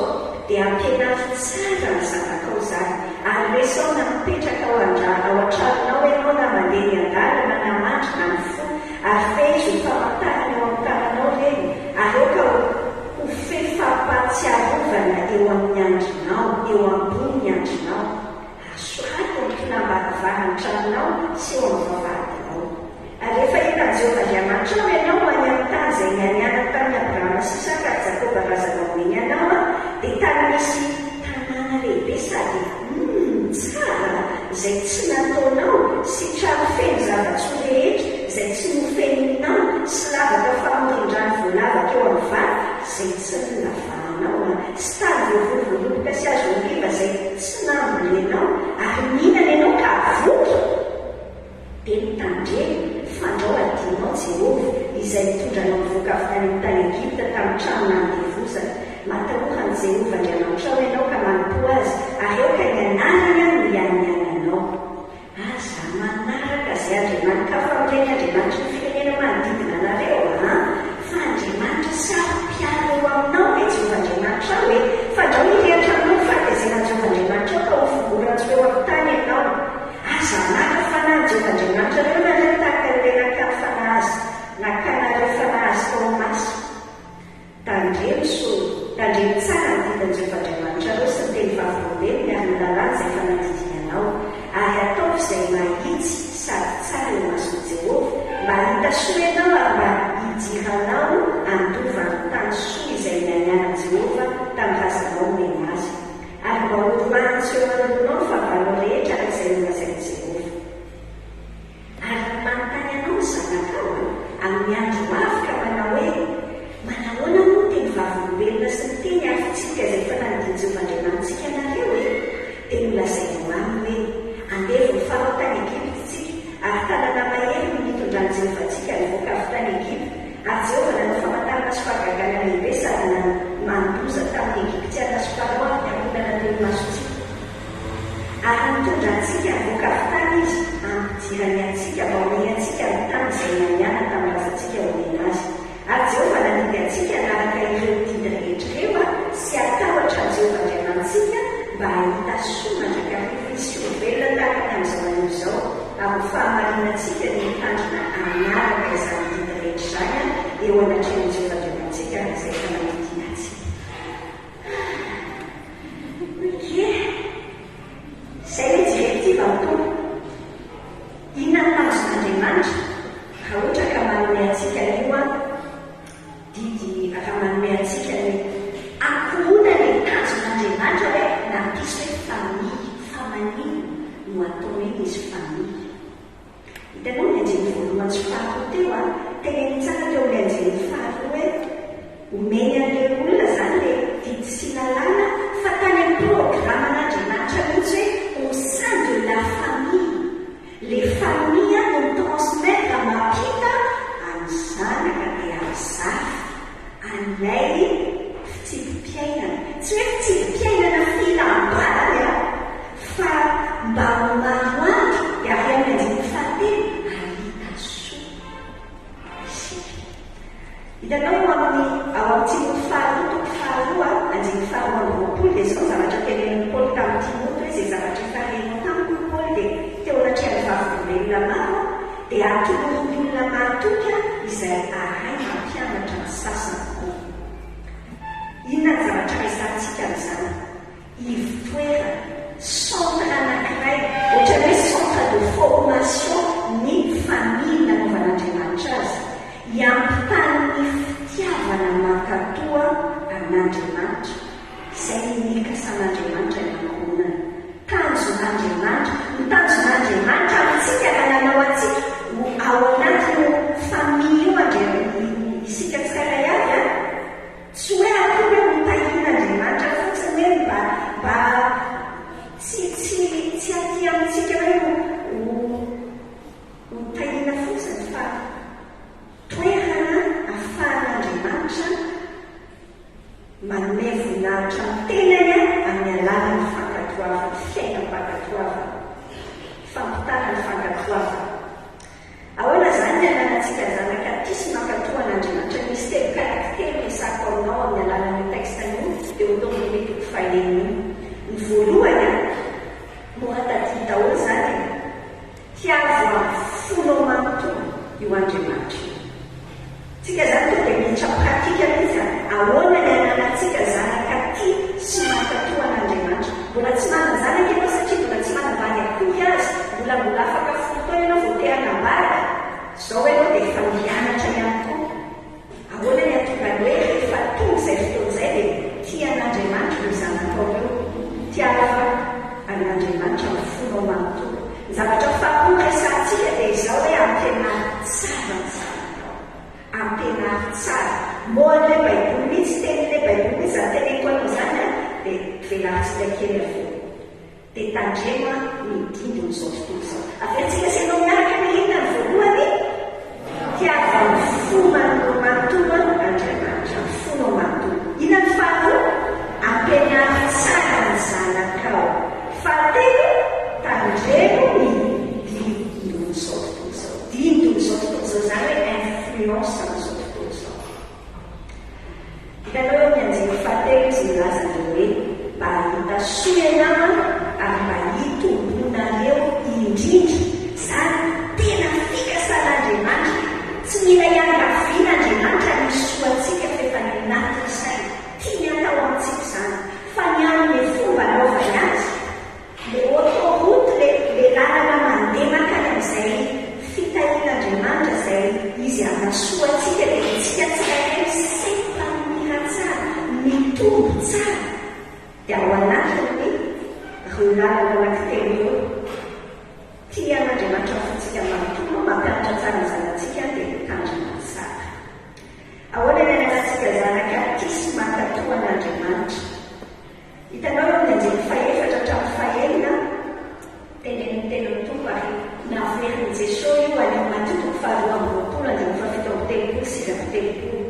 dia ampianary tsara ny zanakao izany ary resao na mipetraka ao an-tranonao ianao na mandeha ny an-dalana na mandrina ny fo ary fehizo ny famantarana eo amin'ny tananao reny ary eoka ho fefampatsiarovana eo amin'ny andrinao eo ambony ny andrinao asorato ny kinambaravarany tranonao sy eo amin'ny vavahadinao ary rehefa hitan'i Jehovahandriamanitra ao ianao any amin'ny tany izay nianiana tamin'ny Abrahama sy Isaka ary Jakoba razanao eny ianao dia tany misy tanàna lehibe sady tsara izay tsy nataonao sy trano feno zava-tsoa rehetra izay tsy nofeninao sy lavaka famorindran'ny voalavaka eo amin'ny vato izay tsy nolavanao sy tany voavolovoloboka sy azo oliva izay tsy nambolenao ary mihinana ianao ka avoky dia mitandreny fandrao adinao Jehova izay mitondranao mivoaka avy tany amin'ny tany Egipta tamin'ny trano nandevozana matahoran'i Jehovahandriamanitra ao ianao ka manompo azy ary eoka ny anarany no ianiananao aza manaraka izay Andriamanitra ka famoreny Andriamanitra ny firenena manodidina anareo fa Andriamanitra saro-piaro eo aminao hoe Jehovahandriamanitra hoe fandrao hirehatra aminao fahatezena Jehovahandriamanitra ka ho fivorantsika eo amin'ny tany ianao aza manaraka fanahy Jehovahandriamanitra reo nareo tahaka ireny fanazy nakanareo fanazy tao maso tandreny tsara ny didin'i Jehovahandriamanitra reo sy ny teny vavolombelony ary ny lalàna izay fanadidinanao ary atao izay mahitsy sady tsara eo mason'i Jehova mba hita soa ianao ary mba hidiranao andova ny tany soa izay nianianan'i Jehova tamin'ny razanao meny azy ary mba horohaniny sy eo alohanao ny fahavalao rehetra araka izay nolazain'i Jehova ary manontany anao ny zanakao amin'ny andro afaka manao hoe manahoana moa teny vavolombelona sy ny teny afitsika izay fanadidin'i Jehovahandriamanitsika anareo dia nolazainao aminy hoe andevo ny farao tany Egiptatsika ary tanana mahery no nitondrany Jehovatsika nivoaka avy tany Egipta ary Jehova nanao famantarana sy fahagagana lehibe sady mandoza tamin'ny Egiptiana sy farao ary niakonana teny masotsika ary nitondra antsika nivoaka avy tany izy ampidirany antsika mba homeny antsika ny tany izay nianiana tamin'ny razantsika homena azy ary Jehova nanidy antsika anaraka ireo didy rehetrareo sy atahotra ny Jehovahandriamantsika mba hahita soa mandrakarivo sy olombelona tahaka ny amin'izao anio izao amin'ny fahamarinantsika ny mitandrina anaraka izany didy rehetra izany eo anatrehan'ny Jehovahandriamantsika izay fanamidina antsika. Izay hoe direktiva amin'tompo inona ny tanjon'Andriamanitra raha ohatra ka manome antsika io didy raha manome antsika ny akohona ny tanjon'Andriamanitra hoe nampisy hoe famaniny no atao eny izy family. Hitanao ny anjeny voalohany sy faharoa teo teneniny tsara teo amin'ny anjeny faharoa hoe omeny an'ilay olona zany le didy sy lalàna fa tany amin'ny programman'Andriamanitra mihitsy hoe au sein de la famille. Les familles no transmettre mampita any zanaka dia azafy an'ilay fitsidimpiainana. Tsy hoe fitsidimpiainana filambalany a fa mba ho maroandro dia avy amin'ny andiny fahatelo alita soa isika. Hitanao eo amin'ny ao amin'ny Timoty faharoa toko faharoa andiny faharoa amby roapolo dia zao zavatra tenenin'i Paoly tamin'ny Timoty hoe izay zavatra ifarenao tamiko Paoly dia teo anatrehany vaviolona maro dia atolon'ny olona matoky izay ahay mampianatra ny sasany koa. Inona ny zavatra resantsika amin'izany? Ivotoerana centre anankiray ohatra hoe centre de formation ny famille nanaovan'Andriamanitra azy hiampitany ny fitiavana mankatoa amin'Andriamanitra izay unika san'Andriamanitra ny ankohonana. Tanjon'Andriamanitra, ny tanjon'Andriamanitra amintsika nanao antsika ao anatin'io famille io isika tsirairay avy a tsy hoe akory hoe mitahian'Andriamanitra fotsiny hoe mba tsy aty amintsika hoe ho tahiana fotsiny fa toerana ahafahan'Andriamanitra manome voninahitra ny tenany amin'ny alalan'ny fankatoavana, fiainam-pankatoavana, fampitana ny fankatoavana. Ahoana zany ny ananantsika zanaka ty sy mankatoa an'Andriamanitra? Misy telo karaktera resako aminao amin'ny alalan'io texte-io dia oton'ny mety ho faheniny. Ny voalohany mora tadiny daholo zany tiavo folo manontolo io Andriamanitra. Tsika zany to dia miditra pratika mihitsy ahoana ny ananantsika zanaka ty sy mankatoa an'Andriamanitra. Mbola tsy manana zanaka ianao satria mbola tsy manambany akory azy, mbola afaka fotoa ianao vao te hanambady. Zao ianao dia efa mianatra ihany koa. Ahoana ny atonga ny hoe rehefa tonga izay fotoana izay dia tia an'Andriamanitra ny zanakao eo, tiava an'Andriamanitra ny folo manontolo. Ny zavatra faharoa resantsika dia izao hoe ampianary tsara ny zanakao, ampianary tsara. Moan'ilay baiboly mihitsy tenin'ilay baiboly mihitsy zany teneniko anao zany dia velarintsika kely avy dia tandrema midindony izao fotoana izao. Aveantsika sy ianao miaraka ny inona ny voalohany? Tiava ny folo manontolo Andriamanitra, ny folo manontolo. Inona ny faharoa? Ampianary tsara ny zanakao. Fahatelo, tandremo ny dindony izao fotoana izao. Dindony izao fotoana izao zany hoe influence amin'izao fotoana izao. Hitanao eo mianjeny fahatelo izy milazany hoe mba hita soa ianao ary mba hitombonareo indrindra. Zany tena fikasan'Andriamanitra. Tsy mila iangavian'Andriamanitra ny soatsika fa efa ny natiny saina. Tia atao amintsika zany. Fa ny amin'ny fomba anaovany azy. Le autoroute, le lalana mandeha makany amin'izay fitahian'Andriamanitra izay izy hanasoatsika dia itsika tsirairay sepanira tsara, mitombo tsara. Dia ao anatiny ireo lalana anankitelo eo. Tia an'Andriamanitra fotsika manontolo, mampianatra tsara ny zanantsika dia tandrina tsara. Ahoana ny ananantsika zanaka ty sy mankatoa an'Andriamanitra? Hitanao eo ny anjeny fahaefatra hatramin'ny fahaenina tenenin'ny tenony tompo ary naverin'i Jesosy io any Matteo toko faharoa amby roapolo andiny fafito amby telopolo sivy amby telopolo.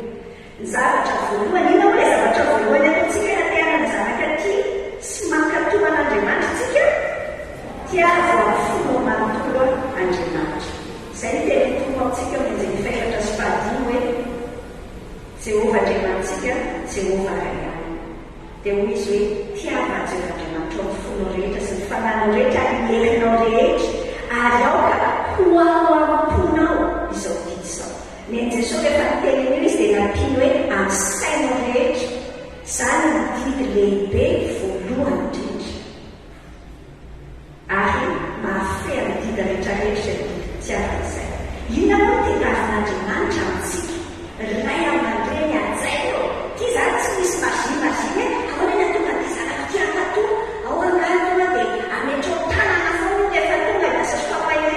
Ny zavatra voalohany ina hoe zavatra voalohany ataontsika hateana ny zanaka ty sy mankatoa an'Andriamanitra tsika tiavo amin'ny folo manontolo Andriamanitra. Izay ny tenony tompo amintsika eo ny anjeny fahaefatra sy fahadimy hoe Jehova Andriamantsika, Jehova ray ihany. Dia hoy izy hoe tiava Jehova Andriamanitra amin'ny fonao rehetra sy ny fananao rehetra, ny herinao rehetra, ary aoka ho ao-amponao izao didy izao. Ny an'i Jesosy rehefa nitenen'io izy dia nampiany hoe amin'ny sainao rehetra. Izany ny didy lehibe voalohany indrindra. Ary mahafehy ny didy rehetrarehetra didy tiava izay. Inona moa ty ravin'Andriamanitra amintsika? Ray aman-dreny ajainao. Ty zany tsy misy mazimazimy ahoana ny atonga ty zanaka ty hankatoa, ahoana dia ametrao tanana foana rehefa tonga lasa soapahireny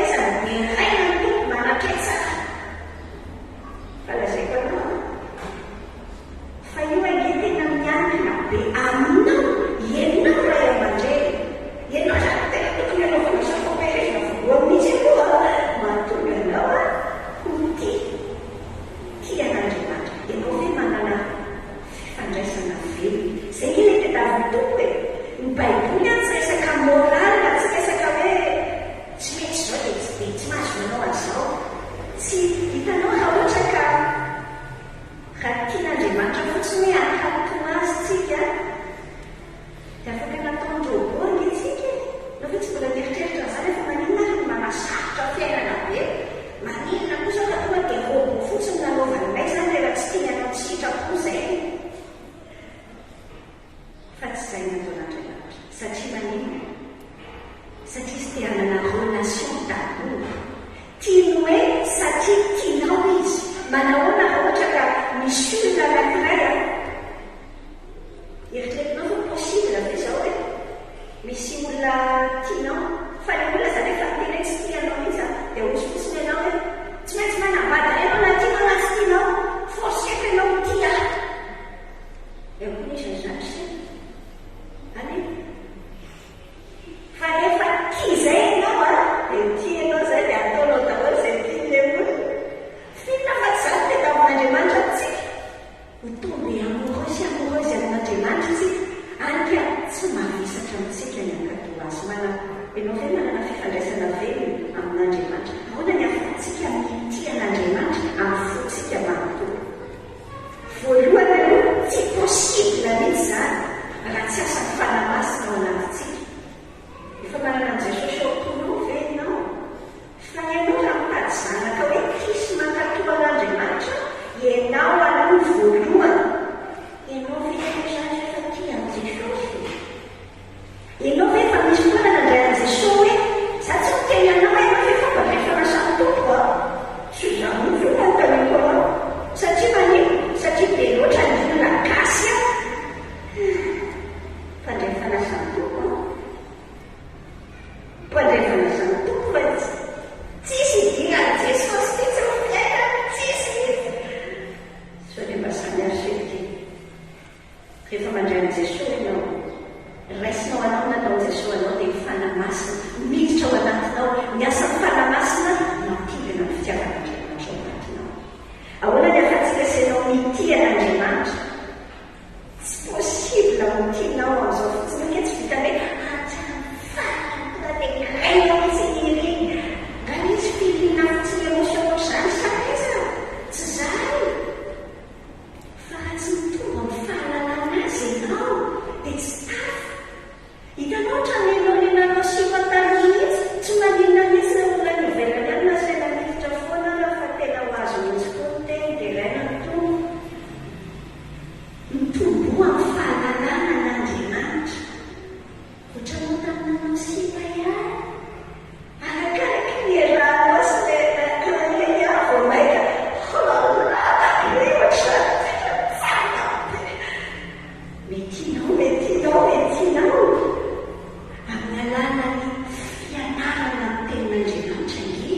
tenen'andriamanitra ngy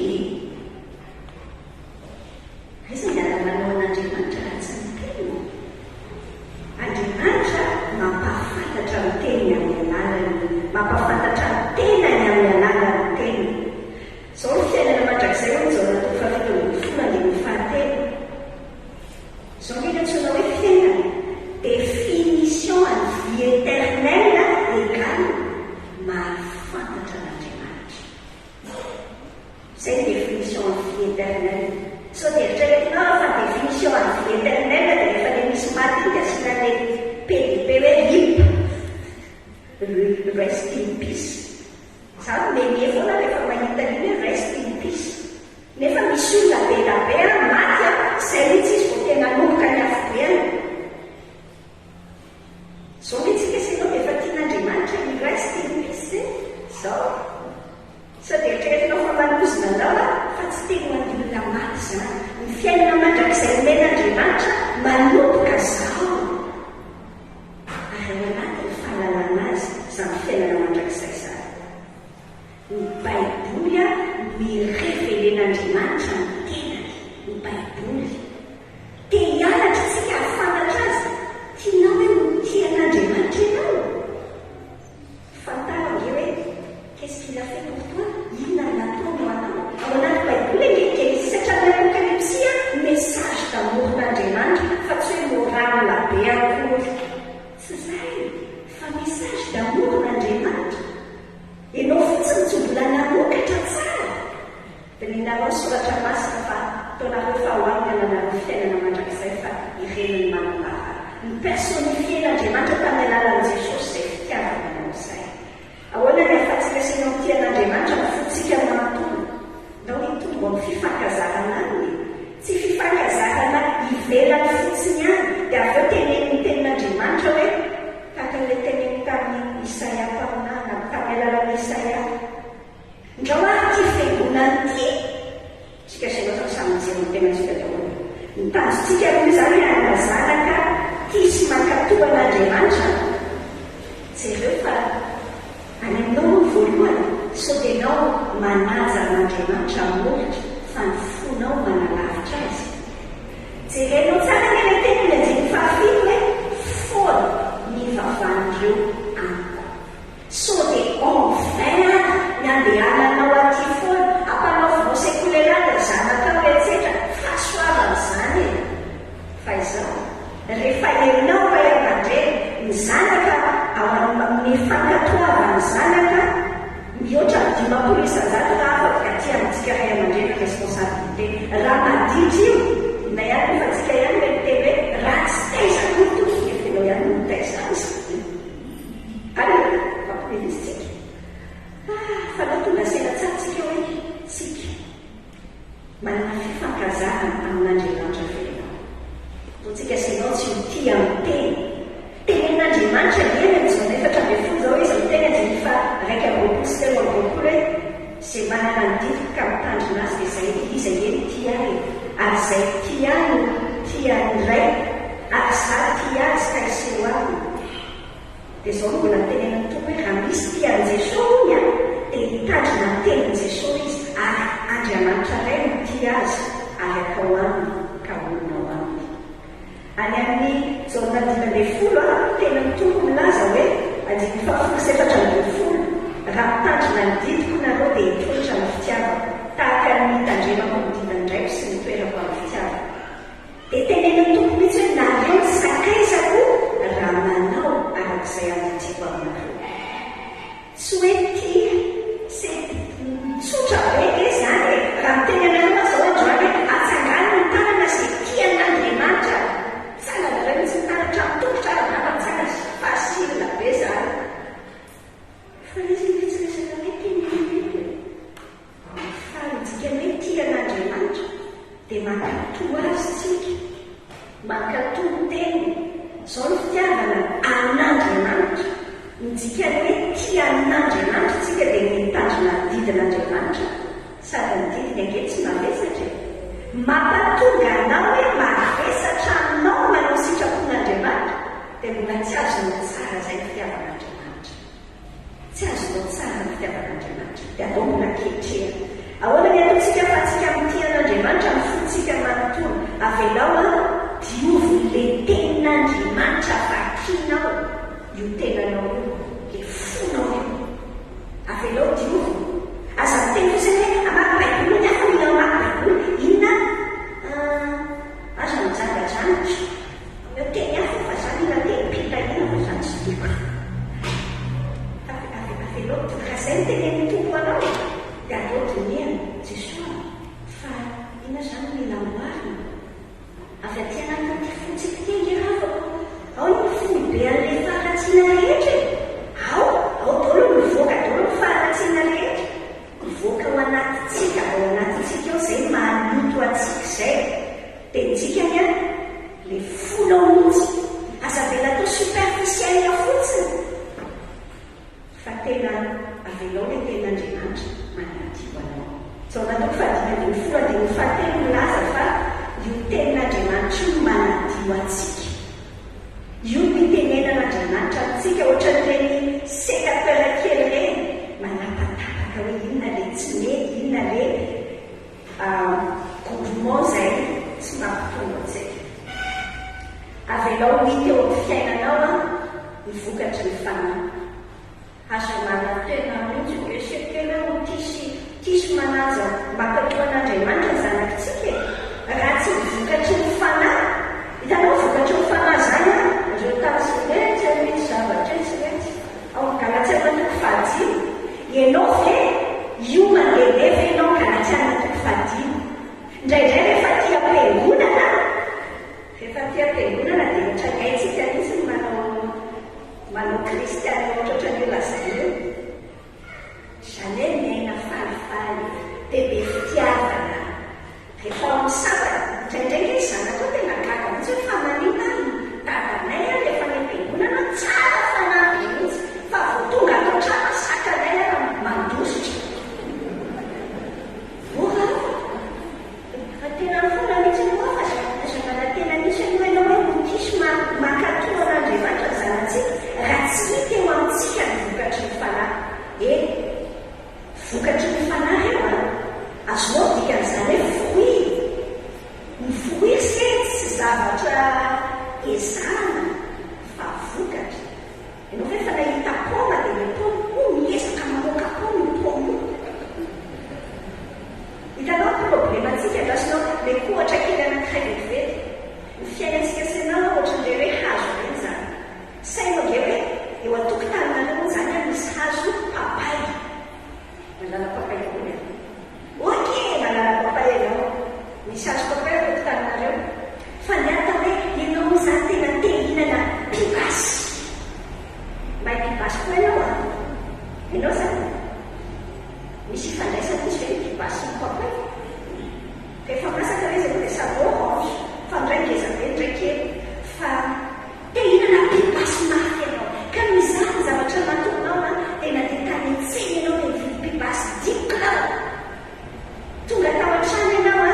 aiza miara-manao an'andriamanitra raha tsy miteny. Andriamanitra mampahafantatra ny teny amin'ny alalany, mampahafantatra ny tenany amin'ny alalany teny. Zao ny fiainana mandrakizay hoe zao natao fahafiton'ny ny fahatelo. Zao ny antsoina hoe fiainana définition en vie éternelle égale mahafantatra an'Andriamanitra. Zay définition en vie éternelle. So dia eritreretinao fa définition en vie éternelle dia rehefa le misy maty dia asiana le PDP hoe RIP, rest in peace. Zany menie foana rehefa mahita iny hoe rest in peace. Nefa misy olona be maty izay mihitsy izy vao tena nomboka ny afobeany. Zao mihitsika ianao dia efa tian'Andriamanitra ny rest in peace zao. So dia eritreretinao fa manozina anao fa tsy teny hoan'olona maty zany. Ny fiainana mandrakizay omen'Andriamanitra manomboka zao. Ary ao anatin'ny fahalalana azy izany fiainana mandrakizay zany. Ny Baiboly mirevelen'Andriamanitra ny tenany. Ny Baiboly te hianatra isika hafantatra azy. Tianao hoe tian'Andriamanitra ianao. Fantarao nge hoe qu'est-ce qu'il a fait pour toi? Inona no nataony ho anao? Ao anaty Baiboly kelikely satria ny Apokalipsia message d'amour n'Andriamanitra fa tsy hoe moral be akory. Tsy zay fa message d'amour n'Andriamanitra. Ianao fotsiny tsy mbola namokatra tsara. Dia ninareo soratra masina fa ataonareo fahoanana nareo fiainana mandrakizay fa ireniny manambara. Nipersonifie n'Andriamanitra tamin'ny alalan'i Jesosy izay fitiavana anao izay. Ahoana ny ahafahantsika sy anao tian'Andriamanitra mifotsika manontolo. Ndao nitombo amin'ny fifankazarana aminy. Tsy fifankazarana ivelany fotsiny any. Dia avy eo teneniny tenin'Andriamanitra hoe tahaka ilay teneny tamin'ny Isaia taminana tamin'ny alalan'i Isaia. Ndrao ary ty fiangonana ty. Tsika sy anao samy mijery ny tenantsika daholo. Nitanjotsika aloha izany hanazanaka tia sy mankatoa an'Andriamanitra. Jereo fa any aminao ny voalohany so dia ianao manaja an'Andriamanitra molitra fa ny fonao manalavitra azy. Jerenao tsara ny ilay teny ny anjeny fahafito hoe fôny ny vavan'ireo amiko. So dia enfin ny andehananao aty foana ampanaovonao sekolerata zanakao etc. fahasoavana izany e. Fa izao rehefa herinao fa aman-dreny ny zanaka ao amin'ny fankatoavana zanaka mihoatra ny 500 isan-jato raha afaka ty amintsika ray aman-dreny responsabilité. Raha maditra io na ihany fa tsika ihany le miteny hoe raha tsy taizako ny toky efa ianao ihany no taiza azy. Ary fampirenisitsika. Fa nao tonga saina tsara tsika hoe tsika manana fifankazana amin'Andriamanitra felinao. Totsika sainao tsy ho tia amin'ny teny. Tenin'Andriamanitra dieny amin'izao efatra ambin'ny folo zao izy miteny andiny fa raika amby roapolo sy telo amby roapolo hoe izay manana ny didiko ka mitandrina azy dia zay izy eny tia ahy. Ary izay tia ahy no tia ny iray ary za tia azy ka iseho aminy. Dia zao mbola tenenany tompo hoe raha misy tian'i Jesosy dia hitandrina ny tenin'i Jesosy izy ary Andriamanitra iray no tia azy ary atao aminy ka olona ao aminy. Any amin'ny jaona 5 tenan'ny tompo milaza hoe 5:7 raha mitandrina ny didiko nareo dia hitonitra ny fitiavako tahaka ny mitandremako ny didiny ndraiko sy nitoerako amin'ny fitiavako. Dia tenen'ny tompo mihitsy hoe nareo ny sakaizako raha manao arak'izay andijiko aminareo. Tsy hoe tia tsotra be zany raha miteny anareo zao androany hoe atsangana ny tanana izay tian'Andriamanitra. Tsangana iray mihitsy ny tanatra mitongotra ary namantsana fahasilona be zany. Fa izy mihitsy resaka hoe teneniny fa nitsika hoe tian'Andriamanitra dia mankatoa azy tsika, mankatoa ny teniny. Zao ny fitiavana an'Andriamanitra. Nitsika hoe tian'Andriamanitra tsika dia mitandrina ny didin'Andriamanitra sady ny didiny ange tsy mavesatra. Mampatonga anao hoe mavesatra aminao manao sitrapon'Andriamanitra dia mbola tsy azonao tsara izay ny fitiavan'Andriamanitra. Tsy azonao tsara ny fitiavan'Andriamanitra dia atao mbola kehitrehana. antsika fa tsika mitian'Andriamanitra mifotsika manontolo avelao diovy le tenin'Andriamanitra vakinao io tenanao io le fonao io avelao diovy aza miteny fosiny hoe amaky baiboly ny afa mila amaky baiboly inona aza mijangajanitra eo teny hafa fa zany ina teny mpitahina fa zany tsy tiako avelao raha zay ny tenen'ny tompo anao dia atao diniana Jesosy fa ina zany mila marina avy aty anaty fotsika teny hafa ao ny fony be an'le faharatsiana rehetra ao daholo mivoaka daholo ny faharatsiana rehetra mivoaka ao anatitsika ao anatitsika eo zay maloto atsika zay dia tsika ny le fonao mihitsy aza vela atao superficiel fotsiny fa tena avelao le ten'Andriamanitra manadio anao sao natao fahadinadiny folo dia mifahatelo milaza fa io ten'Andriamanitra io manadio atsika io mitenenan'Andriamanitra amintsika ohatran'ireny sécateur kely reny manapatapaka hoe inona le tsy mety inona le groupement zay tsy mampitombo antsika avelao hita eo amin'ny fiainanao mivokatry ny fanahy azo manatena mihitsy hoe sekela ho tisy manaja makatoan'Andriamanitra ny zanakitsika raha tsy mivokatry ny fanahy hitanao vokatry ny fanahy zany reo tasy mety mety zavatra tsy mety ao galatia matoko fahadimy ianao ve io mandehandeha enao galatia matoko fahadimy indraindray rehefa tia am-piangonana dia ohatrangaitsika mihitsy manao kristiany ohatrany lazay eo zany hoe miaina falifaly dia be fitiavana rehefa misabana indraindray izy zanako tena gaga mihitsy hoe famanina dadanay rehefa ny am-piangonana tsara fanampy mihitsy fa vao tonga atao trano sakanay mandositra fa tena fona mihitsy moa fa zavana tena misy ny hainao hoe motisy makatoan'Andriamanitra ny zanatsika raha tsy hita eo amintsika ny vokatry ny fanahy vokatry ny fanahy eo azonao dikan'izany hoe fruit ny fruit se tsy zavatra ezana fa vokatra ianao fa efa nahita poma dia le poma miezaka mamoaka poma ny poma hitanao problematsika ndasinao le kohatra kely anankiray vetivety ny fiainantsika senao ohatran'le hoe hazo reny zany sainao ge hoe eo atokotaninareo zany misy hazo papay malala papay koa oke malala papay anao misy hazo papay atokotaninareo fa ny atao hoe ianao zany tena tehinana pibasy mahay pibasy koa ianao zany misy ifandraisana misy hoe pibasy ny papay rehefa masaka le zay dia sabo orange fa ndraikeza be ndraikely fa tehinana pibasy mafy ianao ka mizany zavatra matonao tena dia tany tseny ianao dia mividy pibasy dikonao tonga tao an-trano ianao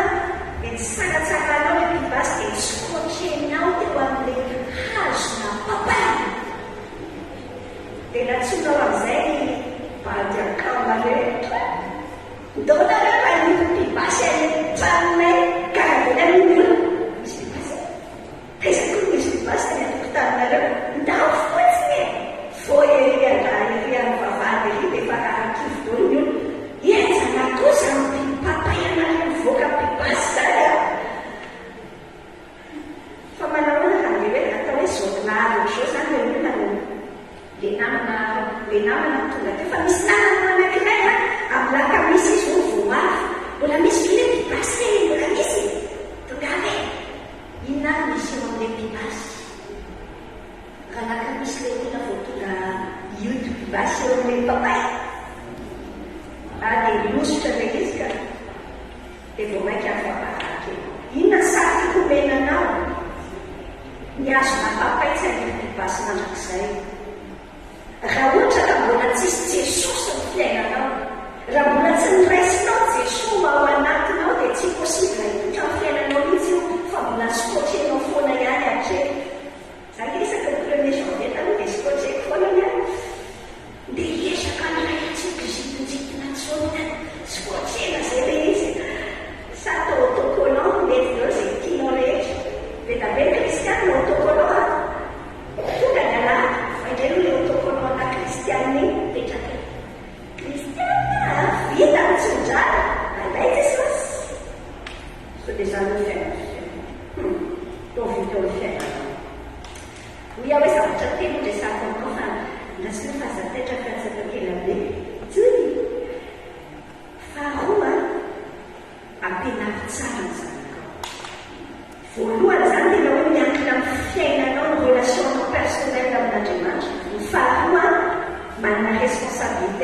dia tsy tsakatsaka anao le pibasy dia misokotrenao teo amin'le hazona papay dia natsoinao amin'izay badiakamareo ndonareo fa nio pibasy any tranonay karadena min'olo misy pibasy taiza koa misy pibasy ny atokotaninareo ndao fotsiny vo ery amin'ny vavahady ery dia efa karakivy dolo ny olo ienzana kosa papay anareo mivoaka pibasy zany fa manahoana raha le hoe atao hoe zokinahary zao zany le olona le namana tonga teo fa misy namana anankiray amin'ny laka misy izy ho voafy mbola misy vile pibasy mbola misy tonga ve inona misy eo amin'le pibasy raha laka misy le olona vao tonga ioto pibasy eo amin'le papay dia losotra ndraiky izy ka dia vao mainka afabaraka inona sary komenanao ny azona papay tsy any pibasy mandrakizay raha ohatra ka mbola tsisy Jesosy ny fiainanao raha mbola tsy niraisinao Jesosy ao anatinao dia tsy possible hitotra ny fiainanao mihitsy io fa mbola skotrenao foana ihany hatreny zany resaka ny premier janvier taloha dia skotreko foana ihany dia hiesaka niray atsy kizitonjitina tsony skotrena zay le izy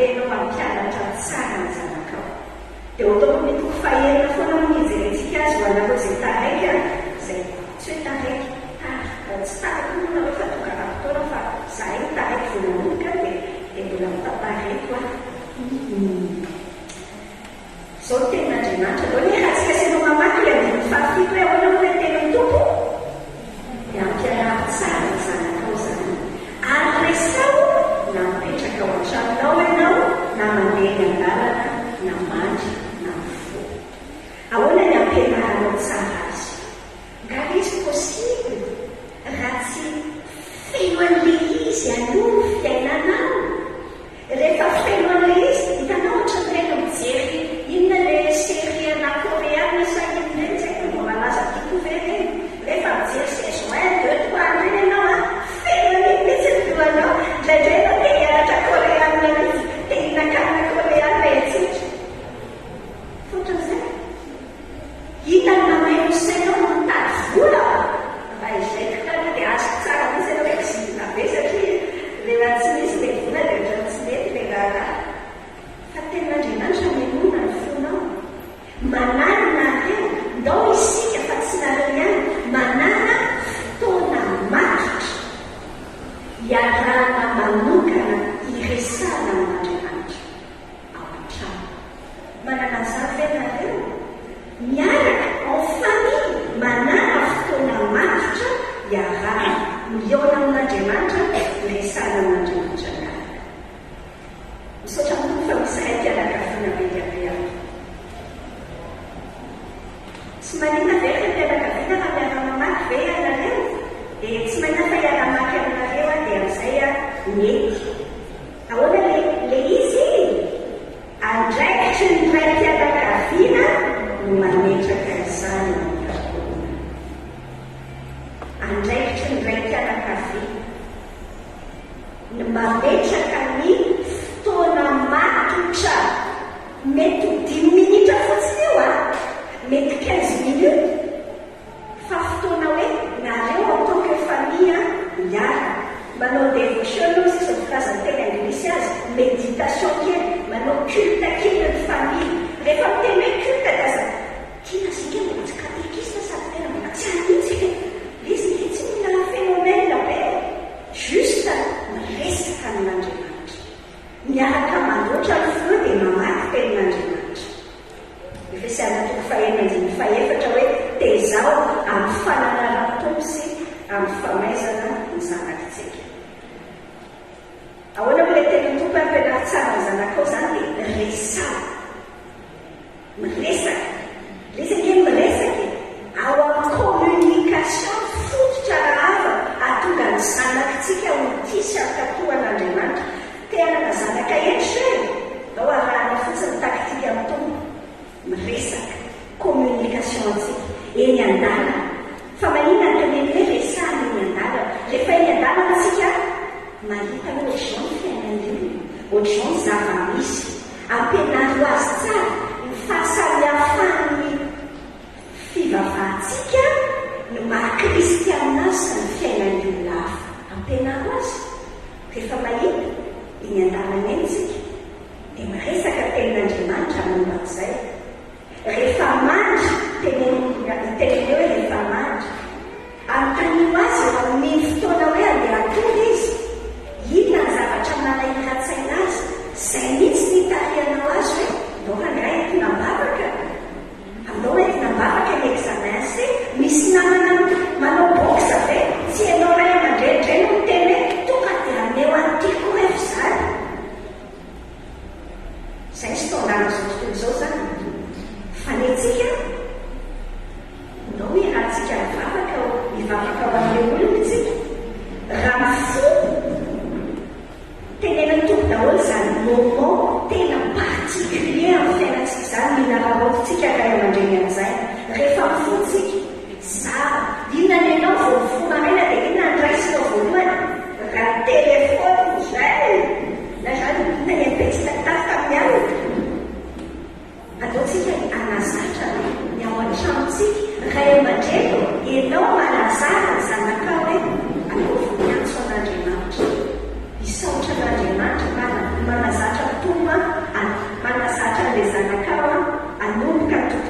ianao mampianatra tsara ny zanakao. Dia ohatao mitoko faherina foana mijerentsika azy ho anareo izay taraiky izay tsy hoe taraiky tsy taraiky moa nareo fa tokaraha-potoana fa zahay taraiky vonamonika dia mbola mitataraiky zao ny tenin'Andriamanitra aloha ny rahantsika sy anao mamaky ilay andininy fahafito hoe ahoana moa ilay teniny tompo dia ampianarina tsara ny zanakao zany ary resao na mipetraka ao an-tranonao ianao na mandeha ny an-dalana na mandry na mifo. Ahoana ny ampianaranao tsara azy? Nga izy possible raha tsy feno an'ilay izy aloha fiainanao. Rehefa feno an'ilay izy hitanao ohatran'ireny mijery inona ilay série ana-koréana sa inona ireny tsy haiko mba malaza tiako ve reny. Rehefa mijery saison 1, 2, 3 reny ianao feno an'iny mihitsy ny lohanao. Indraindray ianao te hianatra koréana mihitsy, te hihinan-kanina koréana etsika. Foatran'izay hitany mamay ny sainao no mitady vola mba izay kitana dia azo tsara mihitsy ianao hoe kizina be satria rehefa tsy misy ilay vola dia ohatrany tsy mety ilay raharaha. Fa tenin'Andriamanitra menona ny fonao manana reo ndao isika fa tsy nareo ihany manana fotoana matotra iarahana manokana iresana amin'Andriamanitra ao an-trano. Manana an'izany ve nareo miaraka en famille manana fotoana matotra iarahana mihaona amin'Andriamanitra iresana amin'Andriamanitra miaraka. Misaotra amin'ny fa misahay mpianakaviana be dia be ato. Tsy manina ve ny mpianakaviana raha miara-mamaky ve ianareo? Dia tsy manina fa iara-maky aminareo dia amin'izay mety. Ahoana ilay izy? Andraikitry ny ray mpianakaviana no mametraka izany amin'ny fiangonana. Andraikitry ny ray mpianakaviana no mametraka ny fotoana matotra, mety 10 minitra fotsiny io mety 15 minutes fa fotoana hoe nareo en tant que famille miaraka manao dévotion sisa fokazantena anglisy azy méditation kely, manao culte kely ny famille. Rehefa miteny hoe culte daza tina sika mbola tsy katekista sady tena mbola tsy anitsika izy ny tsy mila phénomène be juste miresaka amin'Andriamanitra miaraka mandoatra ny fo dia mamaky tenin'Andriamanitra. Efesiana toko fahenina andiny faefatra hoe tezao amin'ny fananaram-tompo sy amin'ny famaizana ny zanakitsika. Ahoana moa ilay tenin'ny tompo ampianary tsara ny zanakao zany dia resao miresaka. Izy kely miresaka ao amin'ny communication fototra rahava ahatonga ny zanakitsika ho tisy ankatohan'Andriamanitra. Te hanana zanaka endry ao arahana fotsiny taktika amin'ny tompo miresaka communication antsika eny an-dalana. Fa manina teneny hoe resahana eny an-dalana. Rehefa eny an-dalana antsika mahita hoe ohatr'izao ny fiainan'io, ohatr'izao ny zava-misy, ampianaro azy tsara ny fahasamihafan'ny fivavahantsika no maha-kristiana sy ny fiainan'io lafa. Ampianaro azy rehefa mahita eny an-dalana eny tsika dia miresaka tenin'Andriamanitra momban'izay. Rehefa mandry teneny hoe rehefa mandry anontaniana azy eo amin'ny fotoana hoe andeha atory izy inona ny zavatra manahira-tsaina azy izay mihitsy ny hitarianao azy hoe ndao rangray tinambavaka andao hoe tinambavaka ny examen c misy namana manao boxa ve tsy ianao ray aman-drenidrainy no miteny hoe tonga dia aneo antiako rehefa izany. Izay sy tondana zao tontolo izao zany fanetsika ndao iarahantsika mivavaka ho an'ilay olona itsika raha mifo tenenany tompo daholo izany moment tena particulier amin'ny fiainantsika izany minararotintsika ray aman-dreny an'izay. Rehefa mifontsika za inona ny ianao vao mifona rena dia inona ny raisinao voalohany raha telefony izay na zany inona ny apetsitataty tamin'ny alina ataotsika anazatra ny ao an-tranontsika ray aman-dreny ianao manazara ny zanakao hoe aleo voaniantso an'Andriamanitra isaotra an'Andriamanitra manazatra toy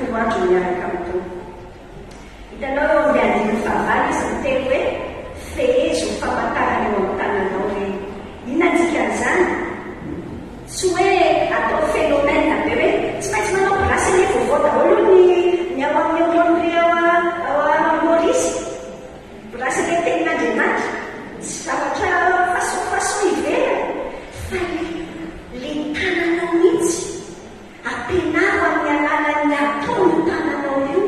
folo andro miaraka amin'ny tompo. Hitanao eo amin'ny andiny fahavalo izy miteny hoe fehezo famantarana eo amin'ny tananao reny. Inona antsika an'izany? Tsy hoe atao phénomène be hoe tsy maintsy manao bracelet vaovao daholo ny ao amin'ny ao Maorisy. Bracelet tenin'Andriamanitra tsy zavatra façon ivelany fa le tananao mihitsy ampianaro amin'ny alalan'ny ataony tananao io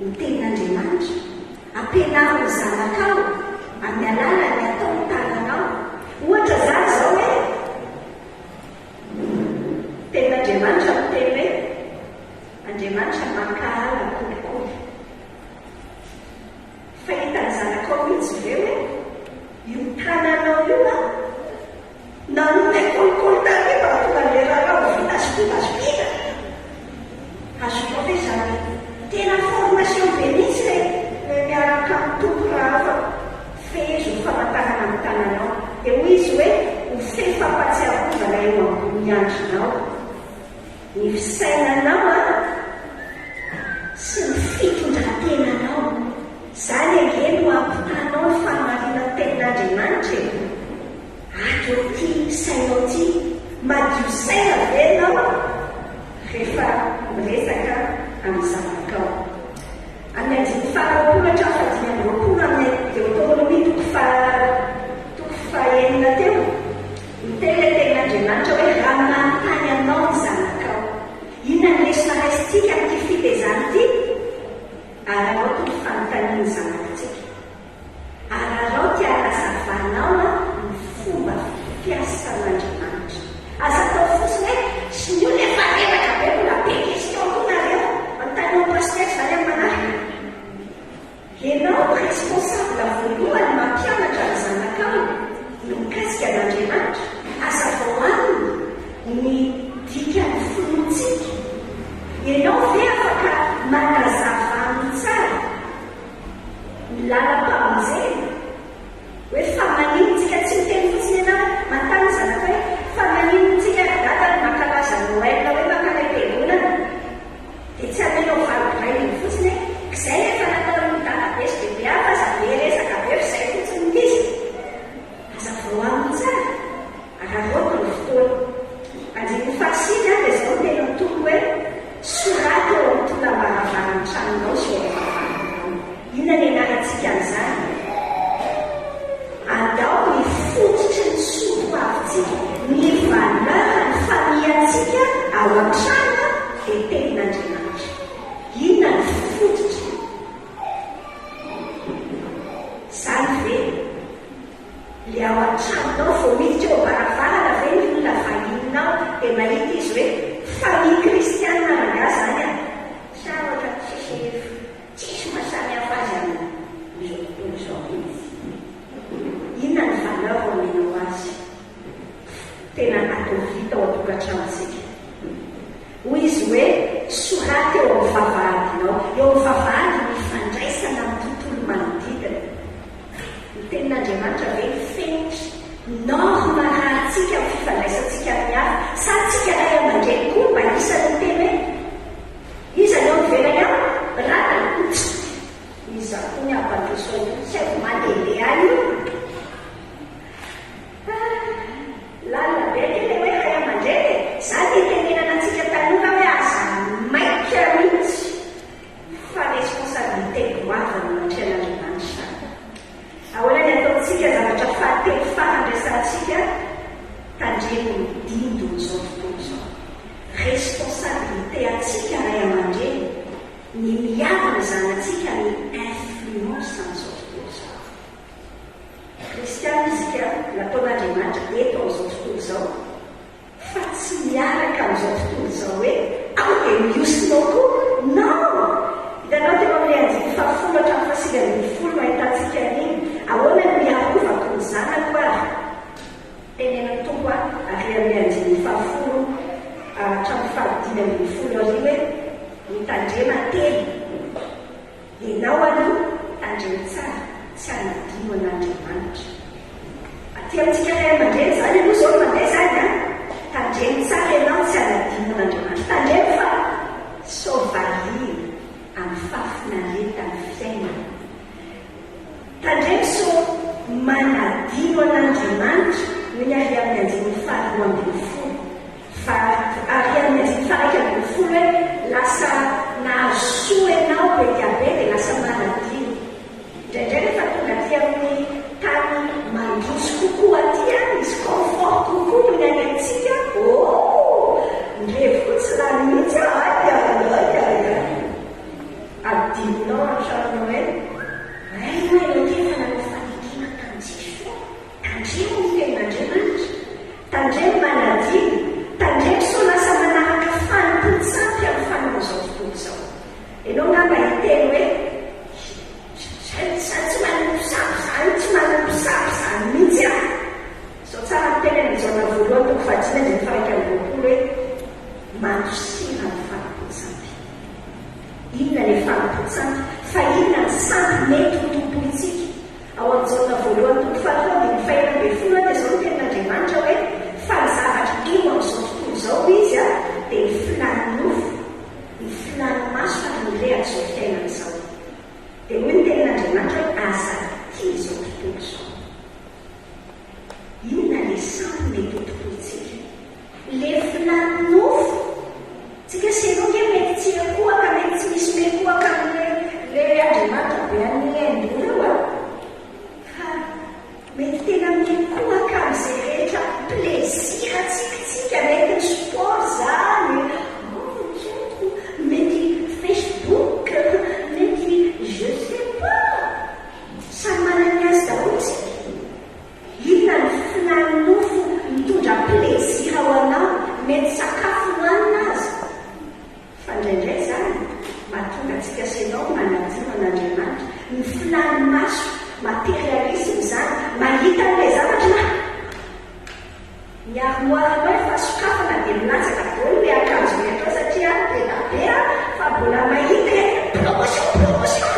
ny tenin'Andriamanitra, ampianaro ny zanakao amin'ny alalan'ny ataony tananao. Ohatra zany zao hoe tenin'Andriamanitra miteny hoe Andriamanitra mankahala kolikoly. Fahitan'ny zanakao mihitsy ve hoe io tananao io nanome kolikoly tany mba tonga leranao vitaspitaspita. Azonao hoe zany tena formation be mihitsy le miaraka amin'ny tompo raha afa fehezo famantarana amin'ny tananao. Dia hoy izy hoe ho fefampatsiarovana eo ambony andrinao, ny fisainanao sy ny fitondrantenanao. Zany enge no ampitanao ny famarinana tenin'Andriamanitra e. Ato ty sainao ty madio saina venao rehefa miresaka amin'ny zanakao. Amin'ny andiny faharoapolo hatramin'ny fadimy amby roapolo amin'ny Deutéronomie toko fahaenina teo miteny le tenin'Andriamanitra hoe raha manontany anao ny zanakao inona ny lesona raisitsika amin'ity fitezany ity, ararao ty fanontaniany zanakitsika, ararao ty alazavanao ny fomba fiasan'Andriamanitra. Aza atao fotsiny hoe sy ny olona efa reraka be mbola be question konareo manontaniao pasteur zany amin'ny manaraka. Ianao responsable voalohany mampianatra ny zanakao ny mikasika an'Andriamanitra. Aza vao aminy ny dikany finotsika. Ianao ve afaka manazava aminy tsara ny lalam-pamonjena hoe fa maninontsika tsy miteny fotsiny ianao manontany zanaka hoe fa maninontsika datany mankalaza Noël hoe mankala am-piangonana dia tsy amenao valoray iny fotsiny hoe izay efa natao ny databe sy bebe hafa za be resaka be izay fotsiny izy. Aza vao aminy tsara araroako ny fotoana. Andiny fahasiny dia zao tena mitombo hoe soraty eo amin'ny tolam-baravarany tranonao sy eo amin'ny inona ny anarantsika an'izany? Andao ny fototry ny soatoavitsika, ny valeur ny famiantsika ao an-trano dia tenin'Andriamanitra. Inona ny fototry? Zany ve le ao an-tranonao vao miditra eo baravarana ve ny olona vahininao dia mahita izy hoe famille kristiana malagasy zany sa ohatra tsisy mahasamy hafa azy amin'izao tontolo izao izy. Inona ny valeur omenao azy? Tena atao vita ao an-tokantranontsika. Hoy izy hoe soraty eo amin'ny vavahadinao, eo amin'ny vavahady mifandraisana amin'ny tontolo manodidina. Ny tenin'Andriamanitra ve fenitra norma rahantsika amin'ny fifandraisantsika amin'ny hafa sa tsika ray aman-dreny koa mba isan'ny teny hoe iza ny ao nivelany ao rata iza koa ny ampandrosoa tsy haiko mandehandeha any io lalina be tena hoe ray aman-dreny za ny tenenana antsika tanora hoe aza maika mihitsy fa responsabilité goavana manatrehan'Andriamanitra. Ahoana ny ataontsika zavatra fahatelo fahandraisantsika tandremo ny dindony izao tontolo izao. Responsabilité atsika ray aman-dreny ny miavana zanatsika ny influence amin'izao tontolo izao. Kristiana izika nataon'Andriamanitra eto amin'izao tontolo izao fa tsy miaraka amin'izao tontolo izao hoe ao dia miosinao koa non. Hitanao teo amin'ny andiny fahafolo hatramin'ny fahasivy ambin'ny folo mahitantsika an'iny ahoana no miarovako ny zanako ary tenenan'ny tompo ary amin'ny andiny fahafolo hatramin'ny fahadimy ambin'ny folo ary hoe mitandrema telo ianao aloha tandremo tsara tsy hanadino an'Andriamanitra. Aty amintsika ray aman-dreny zany aloha zao mandeha zany tandremo tsara ianao tsy hanadino an'Andriamanitra. Tandremo fa so soa ianao be diabe dia lasa manadio. Indraindray rehefa tonga ty amin'ny tany mandroso kokoa aty any izy confort kokoa no ny any antsika ndre fotsy rano mihitsy adinonao antranonao hoe ainao kefa nanao fanekena tanjiso tandremo ny tenandriamanitra tandremo manadio tandremo so lasa manaraka fanompotsampy amin'ny fanaozao tontolo zao. Ianao ngamba hiteny hoe tsy manampisampy zany mihitsy aho. So tsara miteny am'izona voalohany toko fahadina dia mifaraka amin'ny roapolo hoe mandosina ny fanompotsampy. Inona ny fanompotsampy? Fa inona ny sampy mety ho tompoitsika? Ao amin'izona voalohany toko fahatelo dia ny fahaenina ambin'ny folo dia izao no tenin'Andriamanitra hoe fa ny zavatra ino amin'izao tontolo izao izy dia ny filany nofo, ny filany maso fa nyrehatra izao fiainana izao. Dia hoy ny tenin'Andriamanitra hoe aza tia izao tontolo izao. Inona le sampy mety ho tompoitsika? Le filany nofo. Tsika senao ke mety tsy akohaka, mety tsy misy mekohaka le Andriamanitra be amin'ny haingo eo fa mety tena mekohaka amin'izay rehetra plezira tsikatsika, mety ny sport zany, mety Facebook, mety je sais pas, samy manana azy daholo tsika. Inona ny filany nofo mitondra plezira ho anao, mety sakafo hoanina azy. Fa indraindray zany mahatonga antsika senao manadio an'Andriamanitra ny filany maso materialisme zany, mahita n'ilay zavatra miarimoarinao efa sokafana dia milatsaka daholo le akanjo mety ao satria tena be fa mbola mahita promotion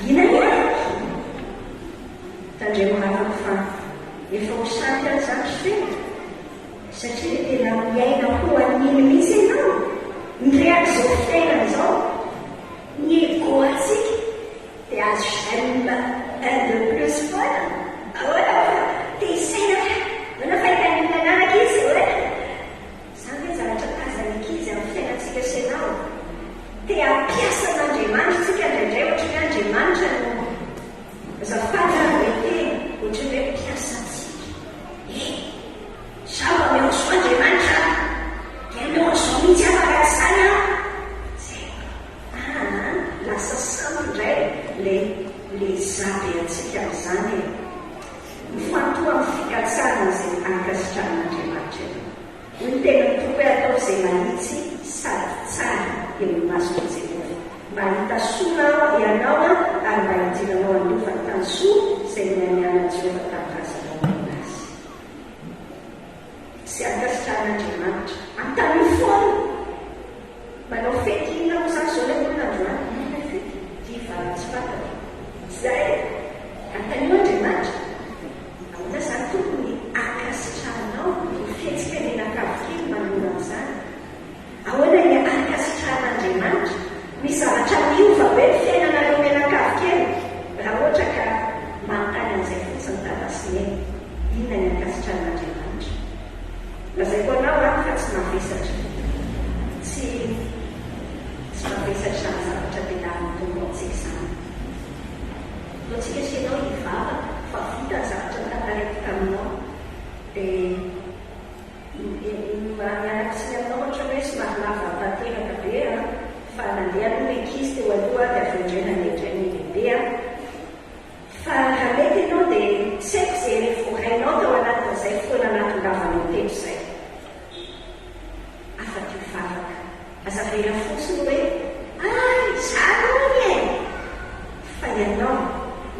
ina ihany tandremo raha fa efa ho sampy any zany fena satria tena miaina ho an'iny mihitsy ianao ndreaka izao fiainana izao ny ego atsika dia azo j'aime un de plus folle tesaina mana fahitany nananaka izy hoe zany hoe zavatra tazan'ankizy amin'ny fiainantsika senao dia ampiasa n'Andriamanitra tsika indraindray ohatry ny Andriamanitra no azafana hoe tena ohatry hoe mpiasa antsika zava miaoso Andriamanitra dia miaoso mihitsy afaka zany lasa sampy indray le zabe antsika amin'izany mifantoa amin'ny fikatsarana izay ankasitran'Andriamanitra eo. Ny tena toko hoe atao izay mahitsy sady tsara eo amin'ny masona Jehovah. Mba hitasoana ianao ary mba hidiranao andova ny tany soa izay mianiana Jehovah tamin'azanao aminazy. Sy ankasitran'Andriamanitra an-tany foana manao fety inona ho zany zao ilay olona androany tsy fantatra zay antanio Andriamanitra ahoana zany tokony ankasitranao ho fihetsikrenenakavokely manolona amin'izany. Ahoana ny ankasitran'Andriamanitra misy zavatra miova be ny fiainana reo menakavokely raha ohatra ka manontany an'izay fotsiny tadasiny eny. Inona ny ankasitran'Andriamanitra? Lazaiko anao fa tsy mavesatra tsy mavesatra ny zavatra tena mitombo antsika izany. Ataontsika senao hivavaka fa vita ny zavatra mitantaraika aminao dia mianakisiny aminao ohatra hoe somary lava tanteraka be fa nandeha aloha ankizy teo aloha dia avy indray nanendray ny lehibe fa raha mety ianao dia tsy haiko izay reforainao tao anatin'izay fotoana anatongavanao telo izay afaky hivavaka azavera fotsiny hoe zany hoy e fa ianao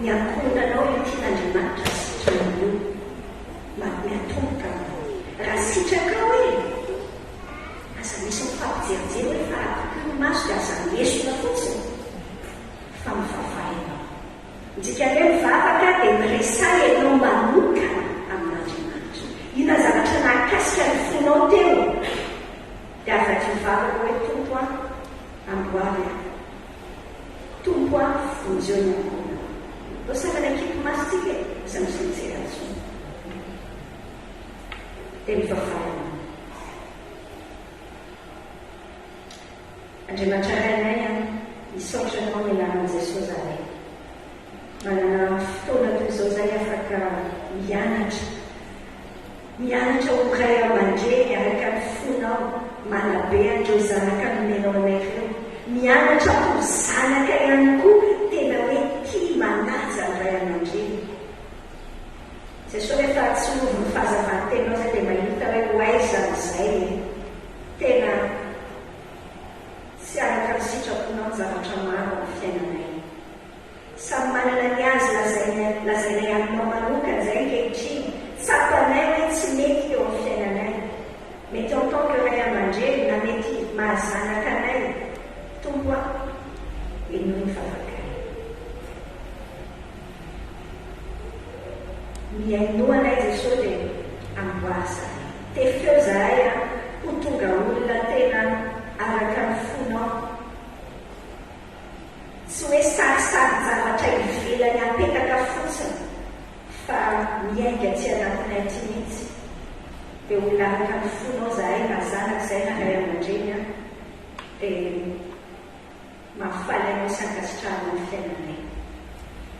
miankonanao io tian'Andriamanitra sitrany miatomboka raha sitrakao aza misy mifampijerijery hoe fa tokony maso dia aza miesona fotsiny fa mivavainao ndrika hoe mivavaka dia miresay ianao manokana amin'Andriamanitra. Ina zavatra nakasika ny fonao teo dia afaky mivavaka hoe tompo amboary tompo vonjeo ny ankona o sakana ekipo masitsika iza misy mijeratso dia mivavaina Andriamanitra rainay Isaotranao ny anaran'i Jesosy zahay. Manana fotoana toy izao zay afaka mianatra ho ray aman-dreny araka ny fonao manabe andreo zanaka nomenao anay ireo. Mianatra ho zanaka ihany koa tena hoe tia manaja ny ray aman-dreny. Jesosy rehefa tsorovy ny fahazavan-tenao zay dia mahita hoe hoaiza izay tena tsy araka ny sitraponao ny zavatra maro amin'ny fiainanay. Samy manana ny azy lazainay aminao manokana zay ankehitriny. Tsapanay hoe tsy mety eo amin'ny fiainanay. Mety en tant que ray aman-dreny na mety mahazanaka anay. Tomboa enoy ny fafakay. Miainoanay Jesosy dia amboasa. Tefeo zahay ho tonga olona tena araka ny fonao. Tsy hoe sarisary zavatra ivelany apetaka fotsiny fa miainga tsy anatinay ty mihitsy. Dia olona araka ny fonao zahay mazanaka izay na ray aman-dreny dia mahafaly anao sankasitrahana ny fiainanay.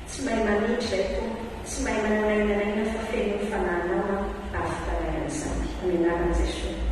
Tsy mahay manindry zay tompo, tsy mahay mananainanaina fa feno ny fanahinao afaka ray an'izany. Amin'ny anaran'i Jesosy.